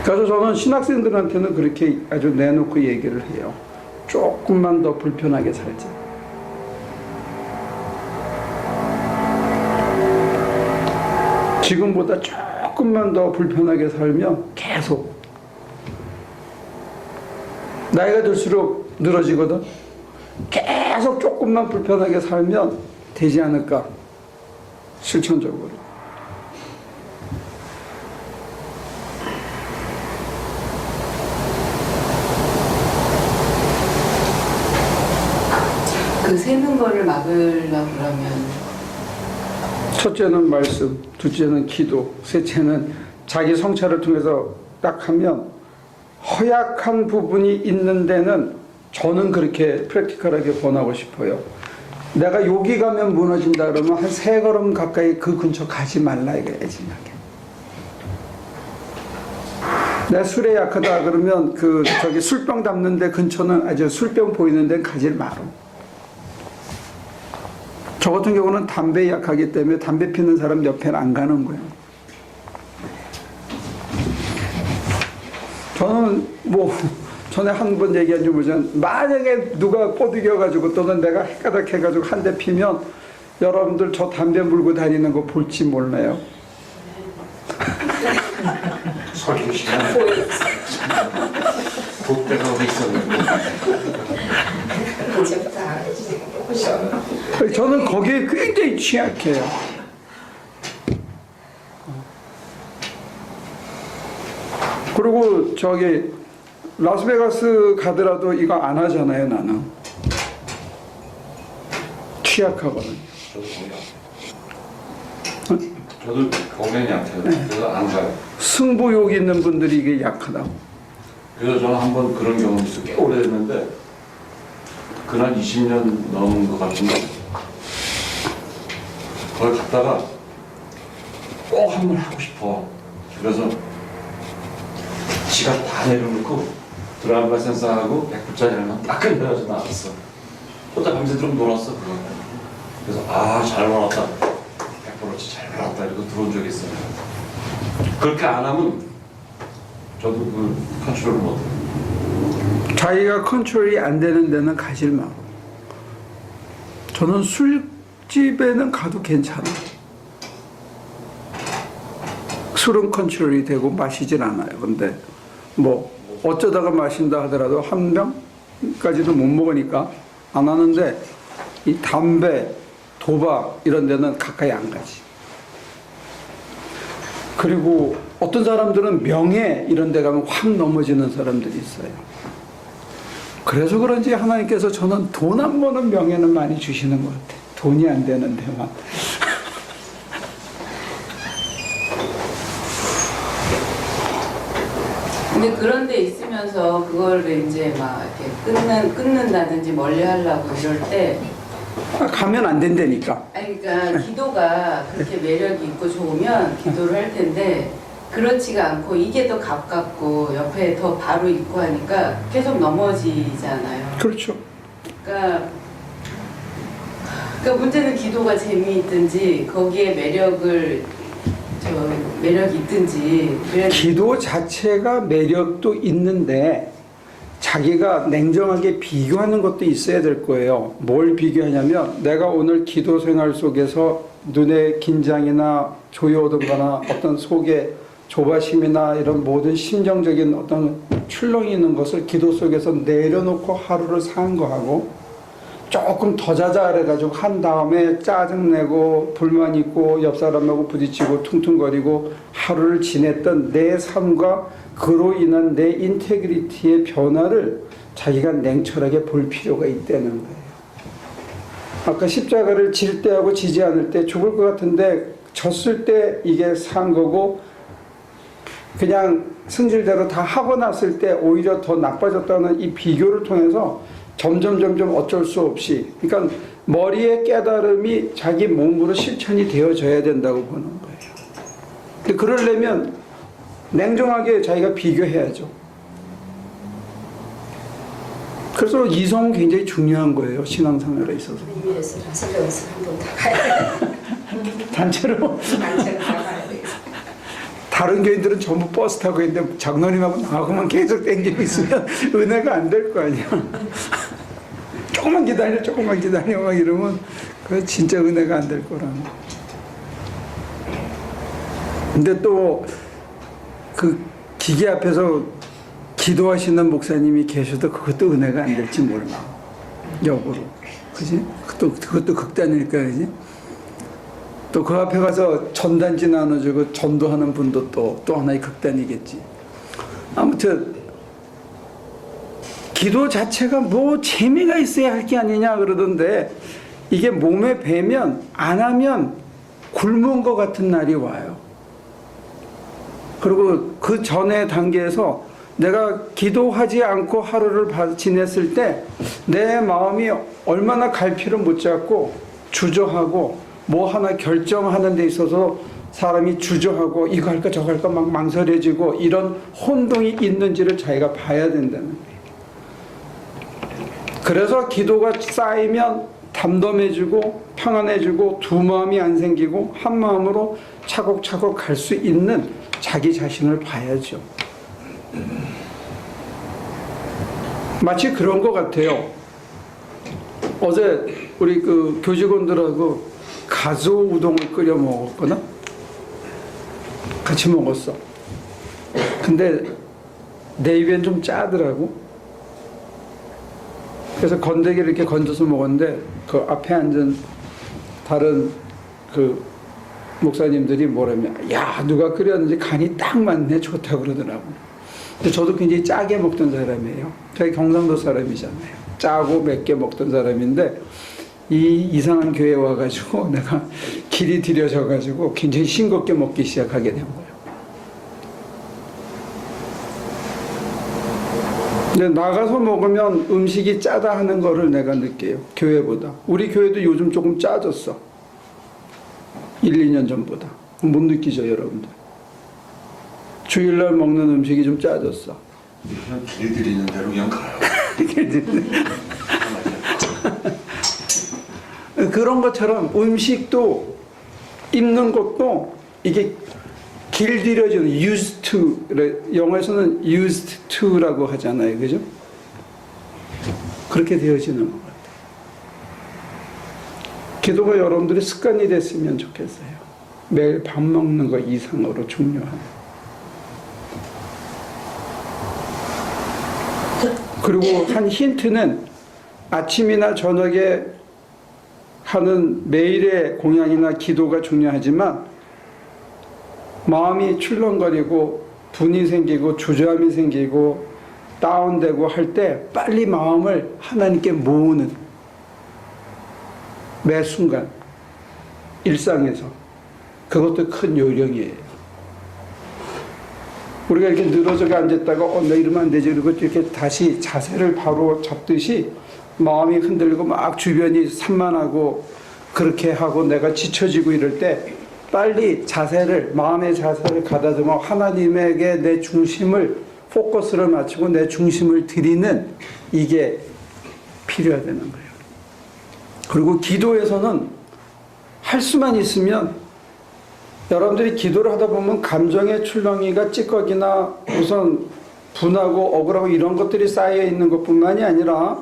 그래서 저는 신학생들한테는 그렇게 아주 내놓고 얘기를 해요. 조금만 더 불편하게 살자. 지금보다 조금만 더 불편하게 살면 계속 나이가 들수록 늘어지거든. 계속 조금만 불편하게 살면 되지 않을까, 실천적으로. 그 새는 거를 막으려고 그러면 첫째는 말씀, 둘째는 기도, 셋째는 자기 성찰을 통해서 딱 하면 허약한 부분이 있는 데는 저는 그렇게 프랙티컬하게 권하고 싶어요. 내가 여기 가면 무너진다 그러면 한 3걸음 가까이 그 근처 가지 말라 이거야지. 내가 술에 약하다 그러면 저기 술병 담는데 근처는 아주 술병 보이는 데는 가지 마라. 저 같은 경우는 담배에 약하기 때문에 담배 피는 사람 옆에는 안 가는 거예요. 저는 전에 한 번 얘기한 줄 모르지만 만약에 누가 꼬드겨가지고 또는 내가 헷가닥 해가지고 한 대 피면 여러분들 저 담배 물고 다니는 거 볼지 몰라요. 설주시면 봇대가 어디 있었는데. 저는 거기에 굉장히 취약해요. 그리고 저기 라스베가스 가더라도 이거 안 하잖아요. 나는 취약하거든요. 저도 굉장히 약해요. 그래서 안 가요. 승부욕 있는 분들이 이게 약하다고. 그래서 저는 한번 그런 경험이 있어요. 꽤 오래됐는데 그날 20년 넘은 것 같은데 거기 갔다가 꼭 한 번 하고 싶어. 그래서 지갑 다 내려놓고 드라마 센서하고 100불짜리만 딱 끝내가지고 나왔어. 혼자 밤새도록 놀았어 그거. 그래서 잘 놀았다. 100불어치 잘 놀았다 이러고 들어온 적이 있어요. 그렇게 안 하면 저도 그 컨트롤을 못해요. 자기가 컨트롤이 안 되는 데는 가질 마. 저는 술집에는 가도 괜찮아요. 술은 컨트롤이 되고 마시질 않아요. 근데 뭐 어쩌다가 마신다 하더라도 한 병까지도 못 먹으니까 안 하는데 이 담배, 도박 이런 데는 가까이 안 가지. 그리고 어떤 사람들은 명예 이런 데 가면 확 넘어지는 사람들이 있어요. 그래서 그런지 하나님께서 저는 돈 안 버는 명예는 많이 주시는 것 같아요. 돈이 안 되는 데만. 근데 그런 데 있으면서 그거를 이제 막 이렇게 끊는다든지 멀리 하려고 이럴 때 가면 안 된다니까. 아니 그러니까 기도가 그렇게 매력이 있고 좋으면 기도를 할 텐데 그렇지가 않고 이게 더 가깝고 옆에 더 바로 있고 하니까 계속 넘어지잖아요. 그렇죠. 그러니까 문제는 기도가 재미있든지 거기에 매력이 있든지 기도 자체가 매력도 있는데 자기가 냉정하게 비교하는 것도 있어야 될 거예요. 뭘 비교하냐면 내가 오늘 기도 생활 속에서 눈에 긴장이나 조여오던거나 어떤 속에 조바심이나 이런 모든 심정적인 어떤 출렁이 있는 것을 기도 속에서 내려놓고 하루를 산 거하고 조금 더 자자 그래가지고 한 다음에 짜증내고 불만 있고 옆 사람하고 부딪히고 퉁퉁거리고 하루를 지냈던 내 삶과 그로 인한 내 인테그리티의 변화를 자기가 냉철하게 볼 필요가 있다는 거예요. 아까 십자가를 질 때하고 지지 않을 때 죽을 것 같은데 졌을 때 이게 산 거고 그냥 승질대로 다 하고 났을 때 오히려 더 나빠졌다는 이 비교를 통해서 점점 어쩔 수 없이 그러니까 머리의 깨달음이 자기 몸으로 실천이 되어져야 된다고 보는 거예요. 근데 그러려면 냉정하게 자기가 비교해야죠. 그래서 이성은 굉장히 중요한 거예요. 신앙생활에 있어서. 이미에서라서 저기서 한번 다 가야 돼. 단체로? 단체로 다 가야 돼. 다른 교인들은 전부 버스 타고 있는데 장로님하고 나하고만 계속 땡기고 있으면 은혜가 안 될 거 아니야. 조금만 기다려 막 이러면 그 진짜 은혜가 안 될 거라는. 근데 또 그 기계 앞에서 기도하시는 목사님이 계셔도 그것도 은혜가 안 될지 몰라. 역으로. 그지? 그것도 극단일까, 그지? 또 그 앞에 가서 전단지 나눠주고 전도하는 분도 또 하나의 극단이겠지. 아무튼 기도 자체가 뭐 재미가 있어야 할 게 아니냐 그러던데 이게 몸에 배면 안 하면 굶은 것 같은 날이 와요. 그리고 그 전의 단계에서 내가 기도하지 않고 하루를 지냈을 때 내 마음이 얼마나 갈피를 못 잡고 주저하고 뭐 하나 결정하는 데 있어서 사람이 주저하고 이거 할까 저거 할까 막 망설여지고 이런 혼동이 있는지를 자기가 봐야 된다는 거예요. 그래서 기도가 쌓이면 담담해지고 평안해지고 두 마음이 안 생기고 한 마음으로 차곡차곡 갈 수 있는 자기 자신을 봐야죠. 마치 그런 것 같아요. 어제 우리 그 교직원들하고 가조 우동을 끓여 먹었거나 같이 먹었어. 근데 내 입엔 좀 짜더라고. 그래서 건더기를 이렇게 건져서 먹었는데 그 앞에 앉은 다른 그 목사님들이 뭐라면 야 누가 끓였는지 간이 딱 맞네 좋다고 그러더라고. 근데 저도 굉장히 짜게 먹던 사람이에요. 저희 경상도 사람이잖아요. 짜고 맵게 먹던 사람인데 이 이상한 교회에 와가지고 내가 길이 들여져가지고 굉장히 싱겁게 먹기 시작하게 된 거예요. 근데 나가서 먹으면 음식이 짜다 하는 거를 내가 느껴요. 교회보다. 우리 교회도 요즘 조금 짜졌어. 1, 2년 전보다. 못 느끼죠, 여러분들? 주일날 먹는 음식이 좀 짜졌어. 그냥 길들이는 대로 그냥 가요. 그런 것처럼 음식도 입는 것도 이게 길들여지는 used to, 영어에서는 used to라고 하잖아요. 그죠? 그렇게 되어지는 것 같아요. 기도가 여러분들이 습관이 됐으면 좋겠어요. 매일 밥 먹는 것 이상으로 중요한. 그리고 한 힌트는 아침이나 저녁에 하는 매일의 공양이나 기도가 중요하지만 마음이 출렁거리고 분이 생기고 주저함이 생기고 다운되고 할 때 빨리 마음을 하나님께 모으는 매 순간 일상에서 그것도 큰 요령이에요. 우리가 이렇게 늘어져가 앉았다가 나 이러면 안 되지 그리고 이렇게 다시 자세를 바로 잡듯이 마음이 흔들리고 막 주변이 산만하고 그렇게 하고 내가 지쳐지고 이럴 때 빨리 자세를 마음의 자세를 가다듬어 하나님에게 내 중심을 포커스를 맞추고 내 중심을 드리는 이게 필요하다는 거예요. 그리고 기도에서는 할 수만 있으면 여러분들이 기도를 하다 보면 감정의 출렁이가 찌꺼기나 우선 분하고 억울하고 이런 것들이 쌓여 있는 것뿐만이 아니라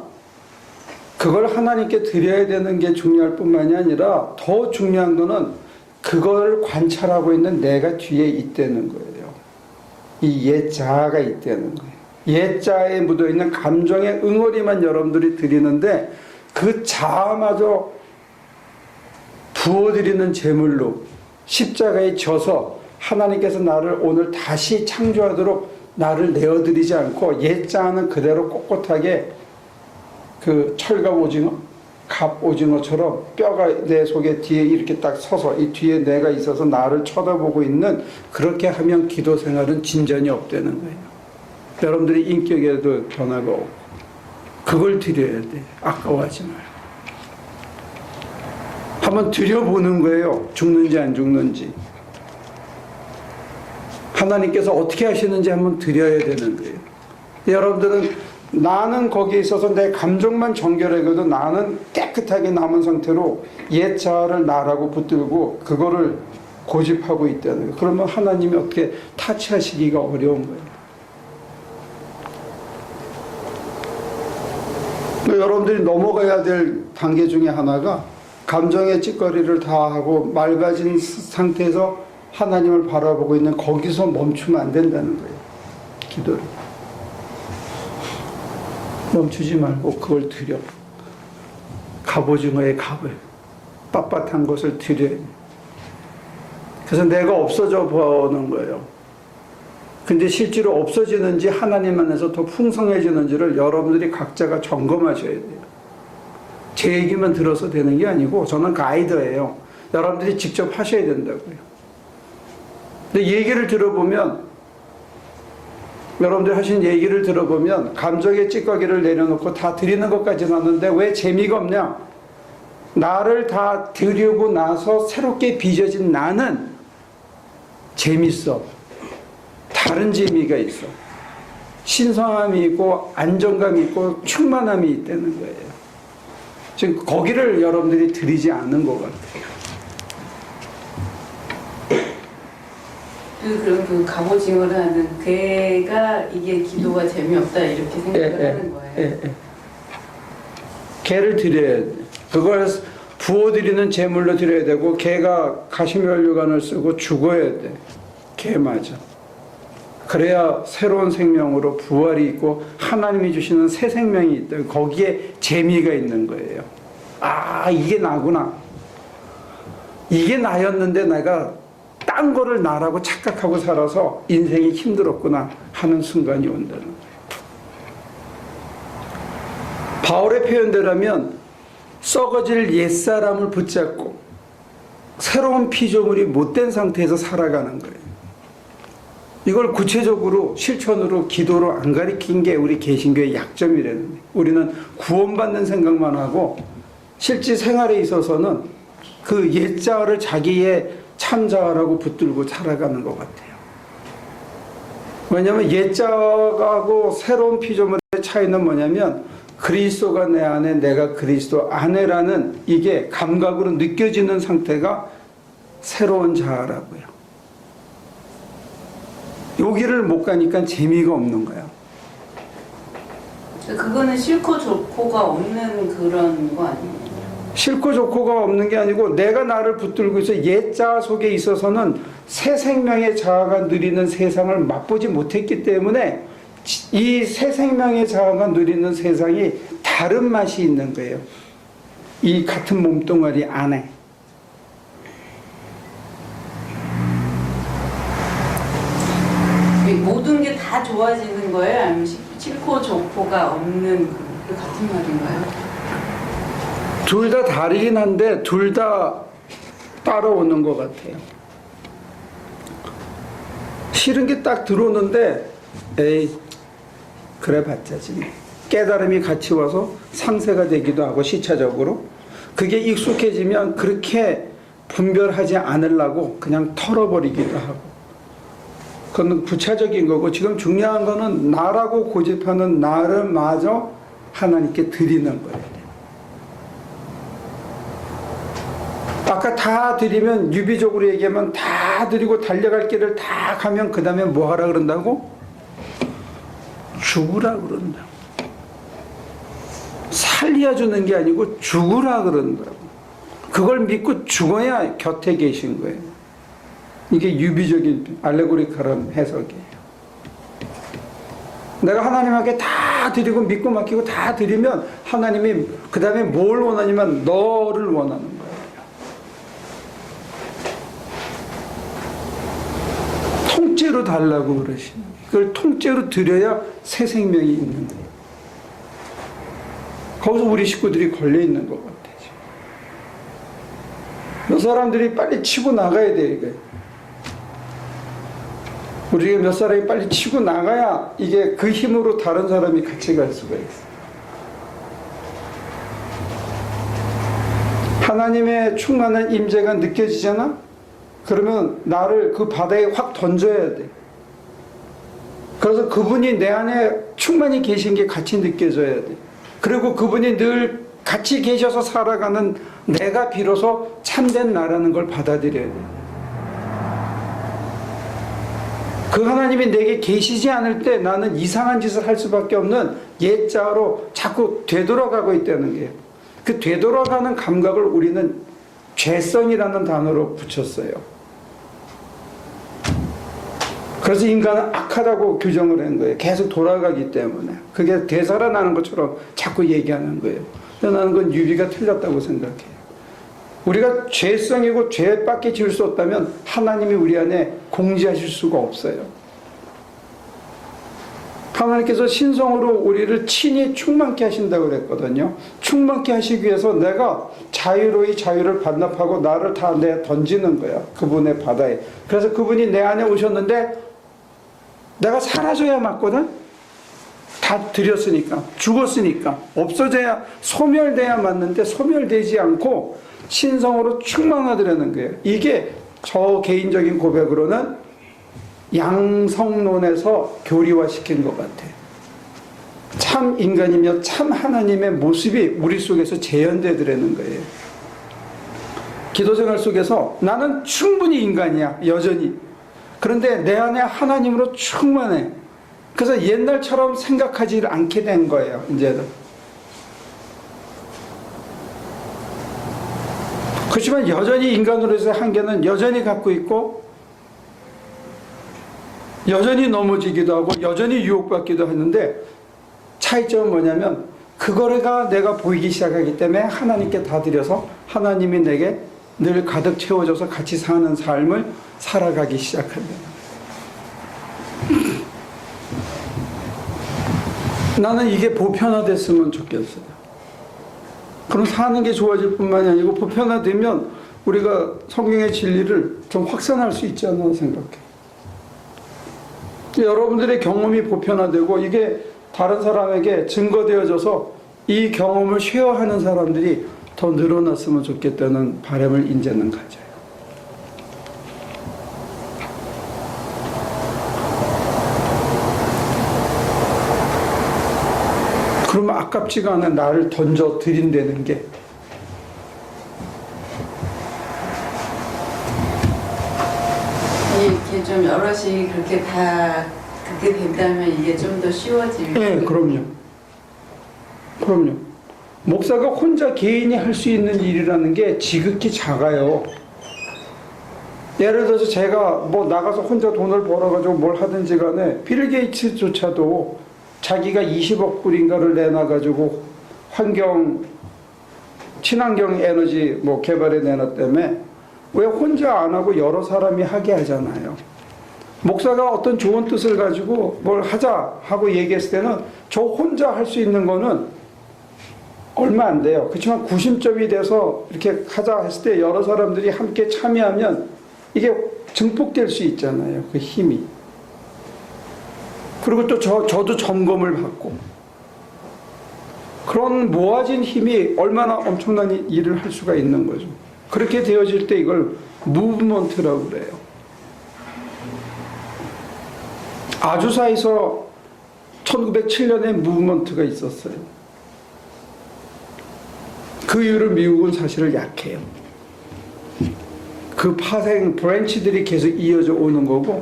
그걸 하나님께 드려야 되는 게 중요할 뿐만이 아니라 더 중요한 거는 그걸 관찰하고 있는 내가 뒤에 있다는 거예요. 이 옛자아가 있다는 거예요. 옛자아에 묻어있는 감정의 응어리만 여러분들이 드리는데 그 자아마저 부어드리는 제물로 십자가에 져서 하나님께서 나를 오늘 다시 창조하도록 나를 내어드리지 않고 옛자아는 그대로 꼿꼿하게 그 철갑 오징어, 갑 오징어처럼 뼈가 내 속에 뒤에 이렇게 딱 서서 이 뒤에 내가 있어서 나를 쳐다보고 있는 그렇게 하면 기도 생활은 진전이 없다는 거예요. 여러분들이 인격에도 변화가 오고 그걸 드려야 돼. 아까워하지 말고. 한번 드려보는 거예요. 죽는지 안 죽는지. 하나님께서 어떻게 하시는지 한번 드려야 되는 거예요. 여러분들은 나는 거기에 있어서 내 감정만 정결해도 나는 깨끗하게 남은 상태로 옛 자아를 나라고 붙들고 그거를 고집하고 있다는 거예요. 그러면 하나님이 어떻게 타치하시기가 어려운 거예요. 여러분들이 넘어가야 될 단계 중에 하나가 감정의 찌꺼리를 다 하고 맑아진 상태에서 하나님을 바라보고 있는 거기서 멈추면 안 된다는 거예요. 기도를. 멈추지 말고 그걸 드려. 갑오징어의 갑을 빳빳한 것을 드려야 돼. 그래서 내가 없어져 보는 거예요. 근데 실제로 없어지는지 하나님 안에서 더 풍성해지는지를 여러분들이 각자가 점검하셔야 돼요. 제 얘기만 들어서 되는 게 아니고 저는 가이드예요. 여러분들이 직접 하셔야 된다고요. 근데 얘기를 들어보면 여러분들 하신 얘기를 들어보면 감정의 찌꺼기를 내려놓고 다 드리는 것까지는 왔는데 왜 재미가 없냐? 나를 다 드리고 나서 새롭게 빚어진 나는 재밌어. 다른 재미가 있어. 신성함이 있고 안정감이 있고 충만함이 있다는 거예요. 지금 거기를 여러분들이 드리지 않는 것 같아요. 그럼 그 갑오징어를 하는 걔가 이게 기도가 재미없다 이렇게 생각을 하는 거예요. 개를 드려야 돼. 그걸 부어드리는 제물로 드려야 되고 개가 가시면류관을 쓰고 죽어야 돼. 개 맞아. 그래야 새로운 생명으로 부활이 있고 하나님이 주시는 새 생명이 있다. 거기에 재미가 있는 거예요. 아, 이게 나구나. 이게 나였는데 내가 딴 거를 나라고 착각하고 살아서 인생이 힘들었구나 하는 순간이 온다는 거예요. 바울의 표현대로면 썩어질 옛사람을 붙잡고 새로운 피조물이 못된 상태에서 살아가는 거예요. 이걸 구체적으로 실천으로 기도로 안 가르친 게 우리 개신교의 약점이라는 거예요. 우리는 구원받는 생각만 하고 실제 생활에 있어서는 그 옛자아를 자기의 참자아라고 붙들고 살아가는 것 같아요. 왜냐하면 옛자하고 새로운 피조물의 차이는 뭐냐면 그리스도가 내 안에 내가 그리스도 안에라는 이게 감각으로 느껴지는 상태가 새로운 자아라고요. 여기를 못 가니까 재미가 없는 거야. 그거는 싫고 좋고가 없는 그런 거 아니에요? 싫고 좋고가 없는 게 아니고 내가 나를 붙들고 있어 옛 자아 속에 있어서는 새 생명의 자아가 누리는 세상을 맛보지 못했기 때문에 이 새 생명의 자아가 누리는 세상이 다른 맛이 있는 거예요. 이 같은 몸뚱아리 안에. 모든 게 다 좋아지는 거예요? 아니면 싫고 좋고가 없는 그 같은 말인가요? 둘 다 다르긴 한데 둘 다 따라오는 것 같아요. 싫은 게 딱 들어오는데 에이 그래 봤자지. 깨달음이 같이 와서 상쇄가 되기도 하고 시차적으로 그게 익숙해지면 그렇게 분별하지 않으려고 그냥 털어버리기도 하고 그건 부차적인 거고 지금 중요한 거는 나라고 고집하는 나를 마저 하나님께 드리는 거예요. 아까 다 드리면 유비적으로 얘기하면 다 드리고 달려갈 길을 다 가면 그 다음에 뭐 하라 그런다고? 죽으라 그런다고. 살려주는 게 아니고 죽으라 그런다고. 그걸 믿고 죽어야 곁에 계신 거예요. 이게 유비적인 알레고리컬한 해석이에요. 내가 하나님에게 다 드리고 믿고 맡기고 다 드리면 하나님이 그 다음에 뭘 원하냐면 너를 원하는 거예요. 통째로 달라고 그러시는 거예요. 그걸 통째로 드려야 새 생명이 있는 거예요. 거기서 우리 식구들이 걸려 있는 것 같아요. 몇 사람들이 빨리 치고 나가야 돼, 이게. 우리가 몇 사람이 빨리 치고 나가야 이게 그 힘으로 다른 사람이 같이 갈 수가 있어. 하나님의 충만한 임재가 느껴지잖아? 그러면 나를 그 바다에 확 던져야 돼. 그래서 그분이 내 안에 충만히 계신 게 같이 느껴져야 돼. 그리고 그분이 늘 같이 계셔서 살아가는 내가 비로소 참된 나라는 걸 받아들여야 돼. 그 하나님이 내게 계시지 않을 때 나는 이상한 짓을 할 수밖에 없는 옛자로 자꾸 되돌아가고 있다는 거예요. 그 되돌아가는 감각을 우리는 죄성이라는 단어로 붙였어요. 그래서 인간은 악하다고 규정을 한 거예요. 계속 돌아가기 때문에. 그게 되살아나는 것처럼 자꾸 얘기하는 거예요. 근데 나는 그건 유비가 틀렸다고 생각해요. 우리가 죄성이고 죄밖에 지을 수 없다면 하나님이 우리 안에 공지하실 수가 없어요. 하나님께서 신성으로 우리를 친히 충만케 하신다고 그랬거든요. 충만케 하시기 위해서 내가 자유로이 자유를 반납하고 나를 다 내 던지는 거야. 그분의 바다에. 그래서 그분이 내 안에 오셨는데 내가 사라져야 맞거든. 다 드렸으니까, 죽었으니까, 없어져야, 소멸돼야 맞는데 소멸되지 않고 신성으로 충만하더라는 거예요. 이게 저 개인적인 고백으로는 양성론에서 교리화시킨 것 같아요. 참 인간이며 참 하나님의 모습이 우리 속에서 재현되더라는 거예요. 기도생활 속에서 나는 충분히 인간이야, 여전히. 그런데 내 안에 하나님으로 충만해. 그래서 옛날처럼 생각하지 않게 된 거예요, 이제는. 그렇지만 여전히 인간으로서의 한계는 여전히 갖고 있고, 여전히 넘어지기도 하고, 여전히 유혹받기도 하는데, 차이점은 뭐냐면, 그거가 내가 보이기 시작하기 때문에 하나님께 다 드려서 하나님이 내게 늘 가득 채워줘서 같이 사는 삶을 살아가기 시작한다. 나는 이게 보편화됐으면 좋겠어요. 그럼 사는 게 좋아질 뿐만이 아니고 보편화되면 우리가 성경의 진리를 좀 확산할 수 있지 않나 생각해. 여러분들의 경험이 보편화되고 이게 다른 사람에게 증거되어져서 이 경험을 쉐어하는 사람들이 더 늘어났으면 좋겠다는 바람을 이제는 가져요. 그러면 아깝지가 않아. 나를 던져 들인다는 게. 이게 좀 여럿이 그렇게 다 그렇게 된다면 이게 좀 더 쉬워질. 네, 그럼요. 그럼요. 목사가 혼자 개인이 할 수 있는 일이라는 게 지극히 작아요. 예를 들어서 제가 뭐 나가서 혼자 돈을 벌어가지고 뭘 하든지 간에 빌 게이츠조차도 자기가 20억 불인가를 내놔가지고 친환경 에너지 뭐 개발에 내놨다며 왜 혼자 안 하고 여러 사람이 하게 하잖아요. 목사가 어떤 좋은 뜻을 가지고 뭘 하자 하고 얘기했을 때는 저 혼자 할 수 있는 거는 얼마 안 돼요. 그렇지만 구심점이 돼서 이렇게 하자 했을 때 여러 사람들이 함께 참여하면 이게 증폭될 수 있잖아요. 그 힘이. 그리고 또 저도 점검을 받고 그런 모아진 힘이 얼마나 엄청난 일을 할 수가 있는 거죠. 그렇게 되어질 때 이걸 무브먼트라고 그래요. 아주사에서 1907년에 무브먼트가 있었어요. 그 이후로 미국은 사실은 약해요. 그 파생 브랜치들이 계속 이어져 오는 거고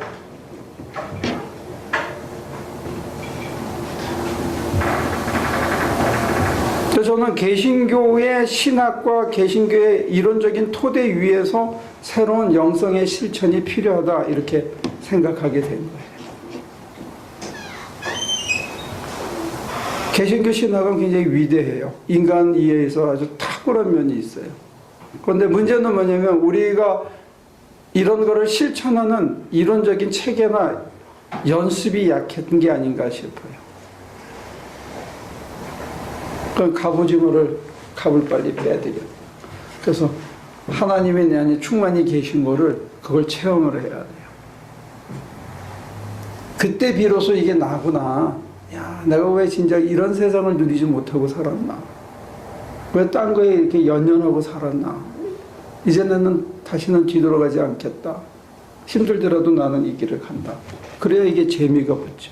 그래서 저는 개신교의 신학과 개신교의 이론적인 토대 위에서 새로운 영성의 실천이 필요하다 이렇게 생각하게 된 거예요. 개신교 신학은 굉장히 위대해요. 인간 이해에서 아주 탁월한 면이 있어요. 그런데 문제는 뭐냐면 우리가 이런 거를 실천하는 이론적인 체계나 연습이 약했던 게 아닌가 싶어요. 그럼 갑오징어를 갑을 빨리 빼야 되겠다. 그래서 하나님의 내 안에 충만히 계신 거를 그걸 체험을 해야 돼요. 그때 비로소 이게 나구나. 야, 내가 왜 진짜 이런 세상을 누리지 못하고 살았나? 왜 딴 거에 이렇게 연연하고 살았나? 이제 나는 다시는 뒤돌아가지 않겠다. 힘들더라도 나는 이 길을 간다. 그래야 이게 재미가 붙죠.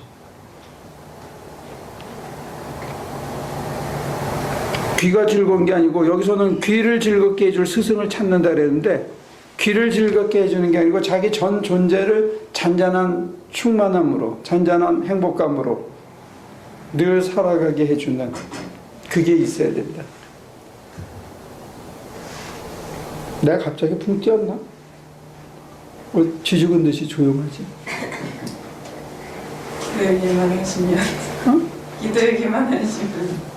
귀가 즐거운 게 아니고 여기서는 귀를 즐겁게 해줄 스승을 찾는다 그랬는데 귀를 즐겁게 해주는 게 아니고 자기 전 존재를 잔잔한 충만함으로 잔잔한 행복감으로 늘 살아가게 해주는 그게 있어야 된다. 내가 갑자기 붕 뛰었나? 쥐죽은 듯이 조용하지? 기도하기만 하시면 기도하기만 하시면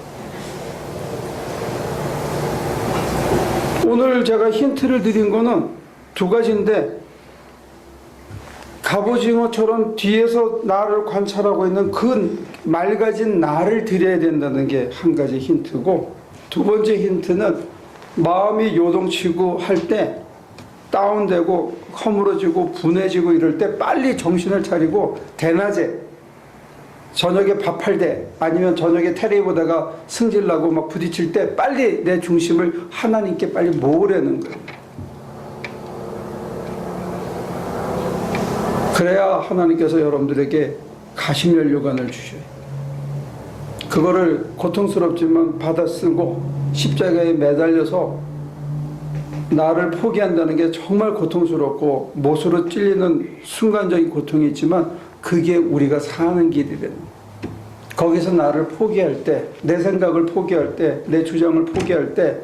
오늘 제가 힌트를 드린 거는 두 가지인데 갑오징어처럼 뒤에서 나를 관찰하고 있는 그 맑아진 나를 드려야 된다는 게 한 가지 힌트고 두 번째 힌트는 마음이 요동치고 할 때 다운되고 허물어지고 분해지고 이럴 때 빨리 정신을 차리고 대낮에 저녁에 밥할 때 아니면 저녁에 테레비 보다가 승질나고 막 부딪힐 때 빨리 내 중심을 하나님께 빨리 모으려는 거예요. 그래야 하나님께서 여러분들에게 가시면류관을 주셔요. 그거를 고통스럽지만 받아 쓰고 십자가에 매달려서 나를 포기한다는 게 정말 고통스럽고 못으로 찔리는 순간적인 고통이 있지만 그게 우리가 사는 길이래요. 거기서 나를 포기할 때, 내 생각을 포기할 때, 내 주장을 포기할 때,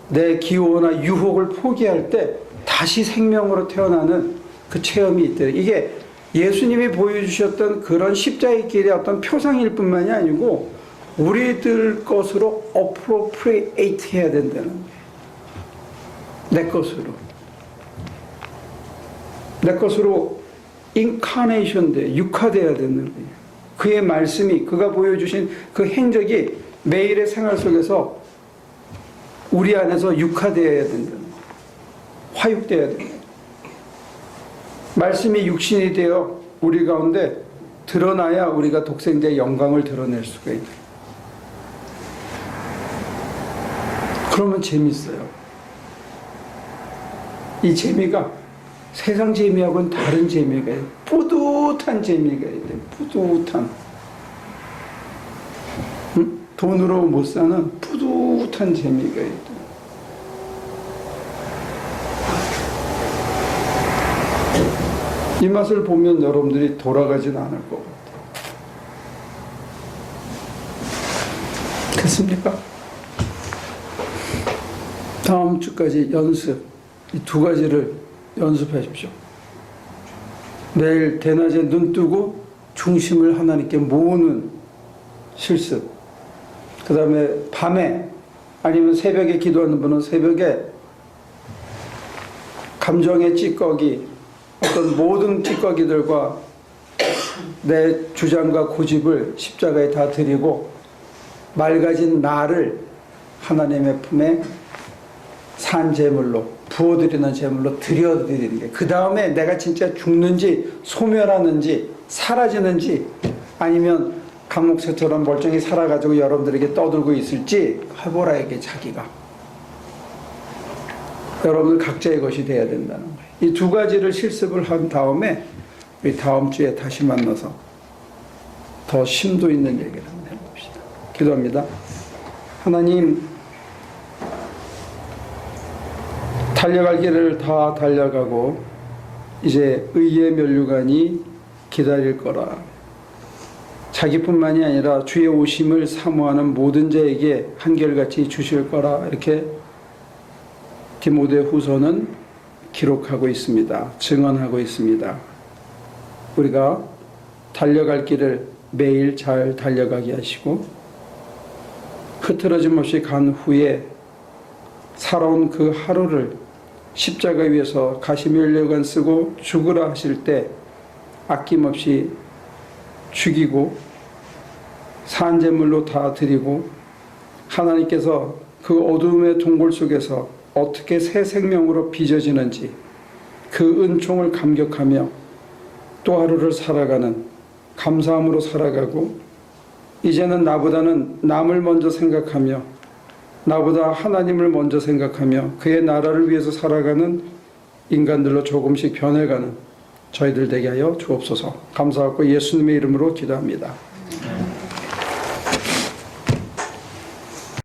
내 기호나 유혹을 포기할 때 다시 생명으로 태어나는 그 체험이 있대요. 이게 예수님이 보여주셨던 그런 십자가의 길의 어떤 표상일 뿐만이 아니고 우리들 것으로 appropriate 해야 된다는 거예요. 내 것으로. 내 것으로 incarnation 돼, 육화돼야 되는 거예요. 그의 말씀이, 그가 보여주신 그 행적이 매일의 생활 속에서 우리 안에서 육화되어야 된다는 거예요. 화육되어야 된다. 말씀이 육신이 되어 우리 가운데 드러나야 우리가 독생자의 영광을 드러낼 수가 있다. 그러면 재밌어요. 이 재미가 세상 재미하고는 다른 재미가 있어요. 뿌듯한 재미가 있어요. 뿌듯한. 응? 돈으로 못 사는 뿌듯한 재미가 있다. 이 맛을 보면 여러분들이 돌아가진 않을 것 같아요. 됐습니까? 다음 주까지 연습, 이 두 가지를 연습하십시오. 내일 대낮에 눈 뜨고 중심을 하나님께 모으는 실습. 그 다음에 밤에 아니면 새벽에 기도하는 분은 새벽에 감정의 찌꺼기, 어떤 모든 찌꺼기들과 내 주장과 고집을 십자가에 다 드리고 맑아진 나를 하나님의 품에 산 제물로 부어드리는 제물로 드려드리는 게, 그 다음에 내가 진짜 죽는지 소멸하는지 사라지는지 아니면 강목새처럼 멀쩡히 살아가지고 여러분들에게 떠들고 있을지 해보라, 이게 자기가. 여러분 각자의 것이 돼야 된다는 거예요. 이 두 가지를 실습을 한 다음에 우리 다음 주에 다시 만나서 더 심도 있는 얘기를 한번 해봅시다. 기도합니다. 하나님, 달려갈 길을 다 달려가고 이제 의의 면류관이 기다릴 거라. 자기뿐만이 아니라 주의 오심을 사모하는 모든 자에게 한결같이 주실 거라. 이렇게 디모데 후서는 기록하고 있습니다. 증언하고 있습니다. 우리가 달려갈 길을 매일 잘 달려가게 하시고 흐트러짐 없이 간 후에 살아온 그 하루를 십자가 위에서 가시면류관 쓰고 죽으라 하실 때 아낌없이 죽이고 산제물로 다 드리고 하나님께서 그 어두움의 동굴 속에서 어떻게 새 생명으로 빚어지는지 그 은총을 감격하며 또 하루를 살아가는 감사함으로 살아가고, 이제는 나보다는 남을 먼저 생각하며 나보다 하나님을 먼저 생각하며 그의 나라를 위해서 살아가는 인간들로 조금씩 변해가는 저희들 되게 하여 주옵소서. 감사하고 예수님의 이름으로 기도합니다.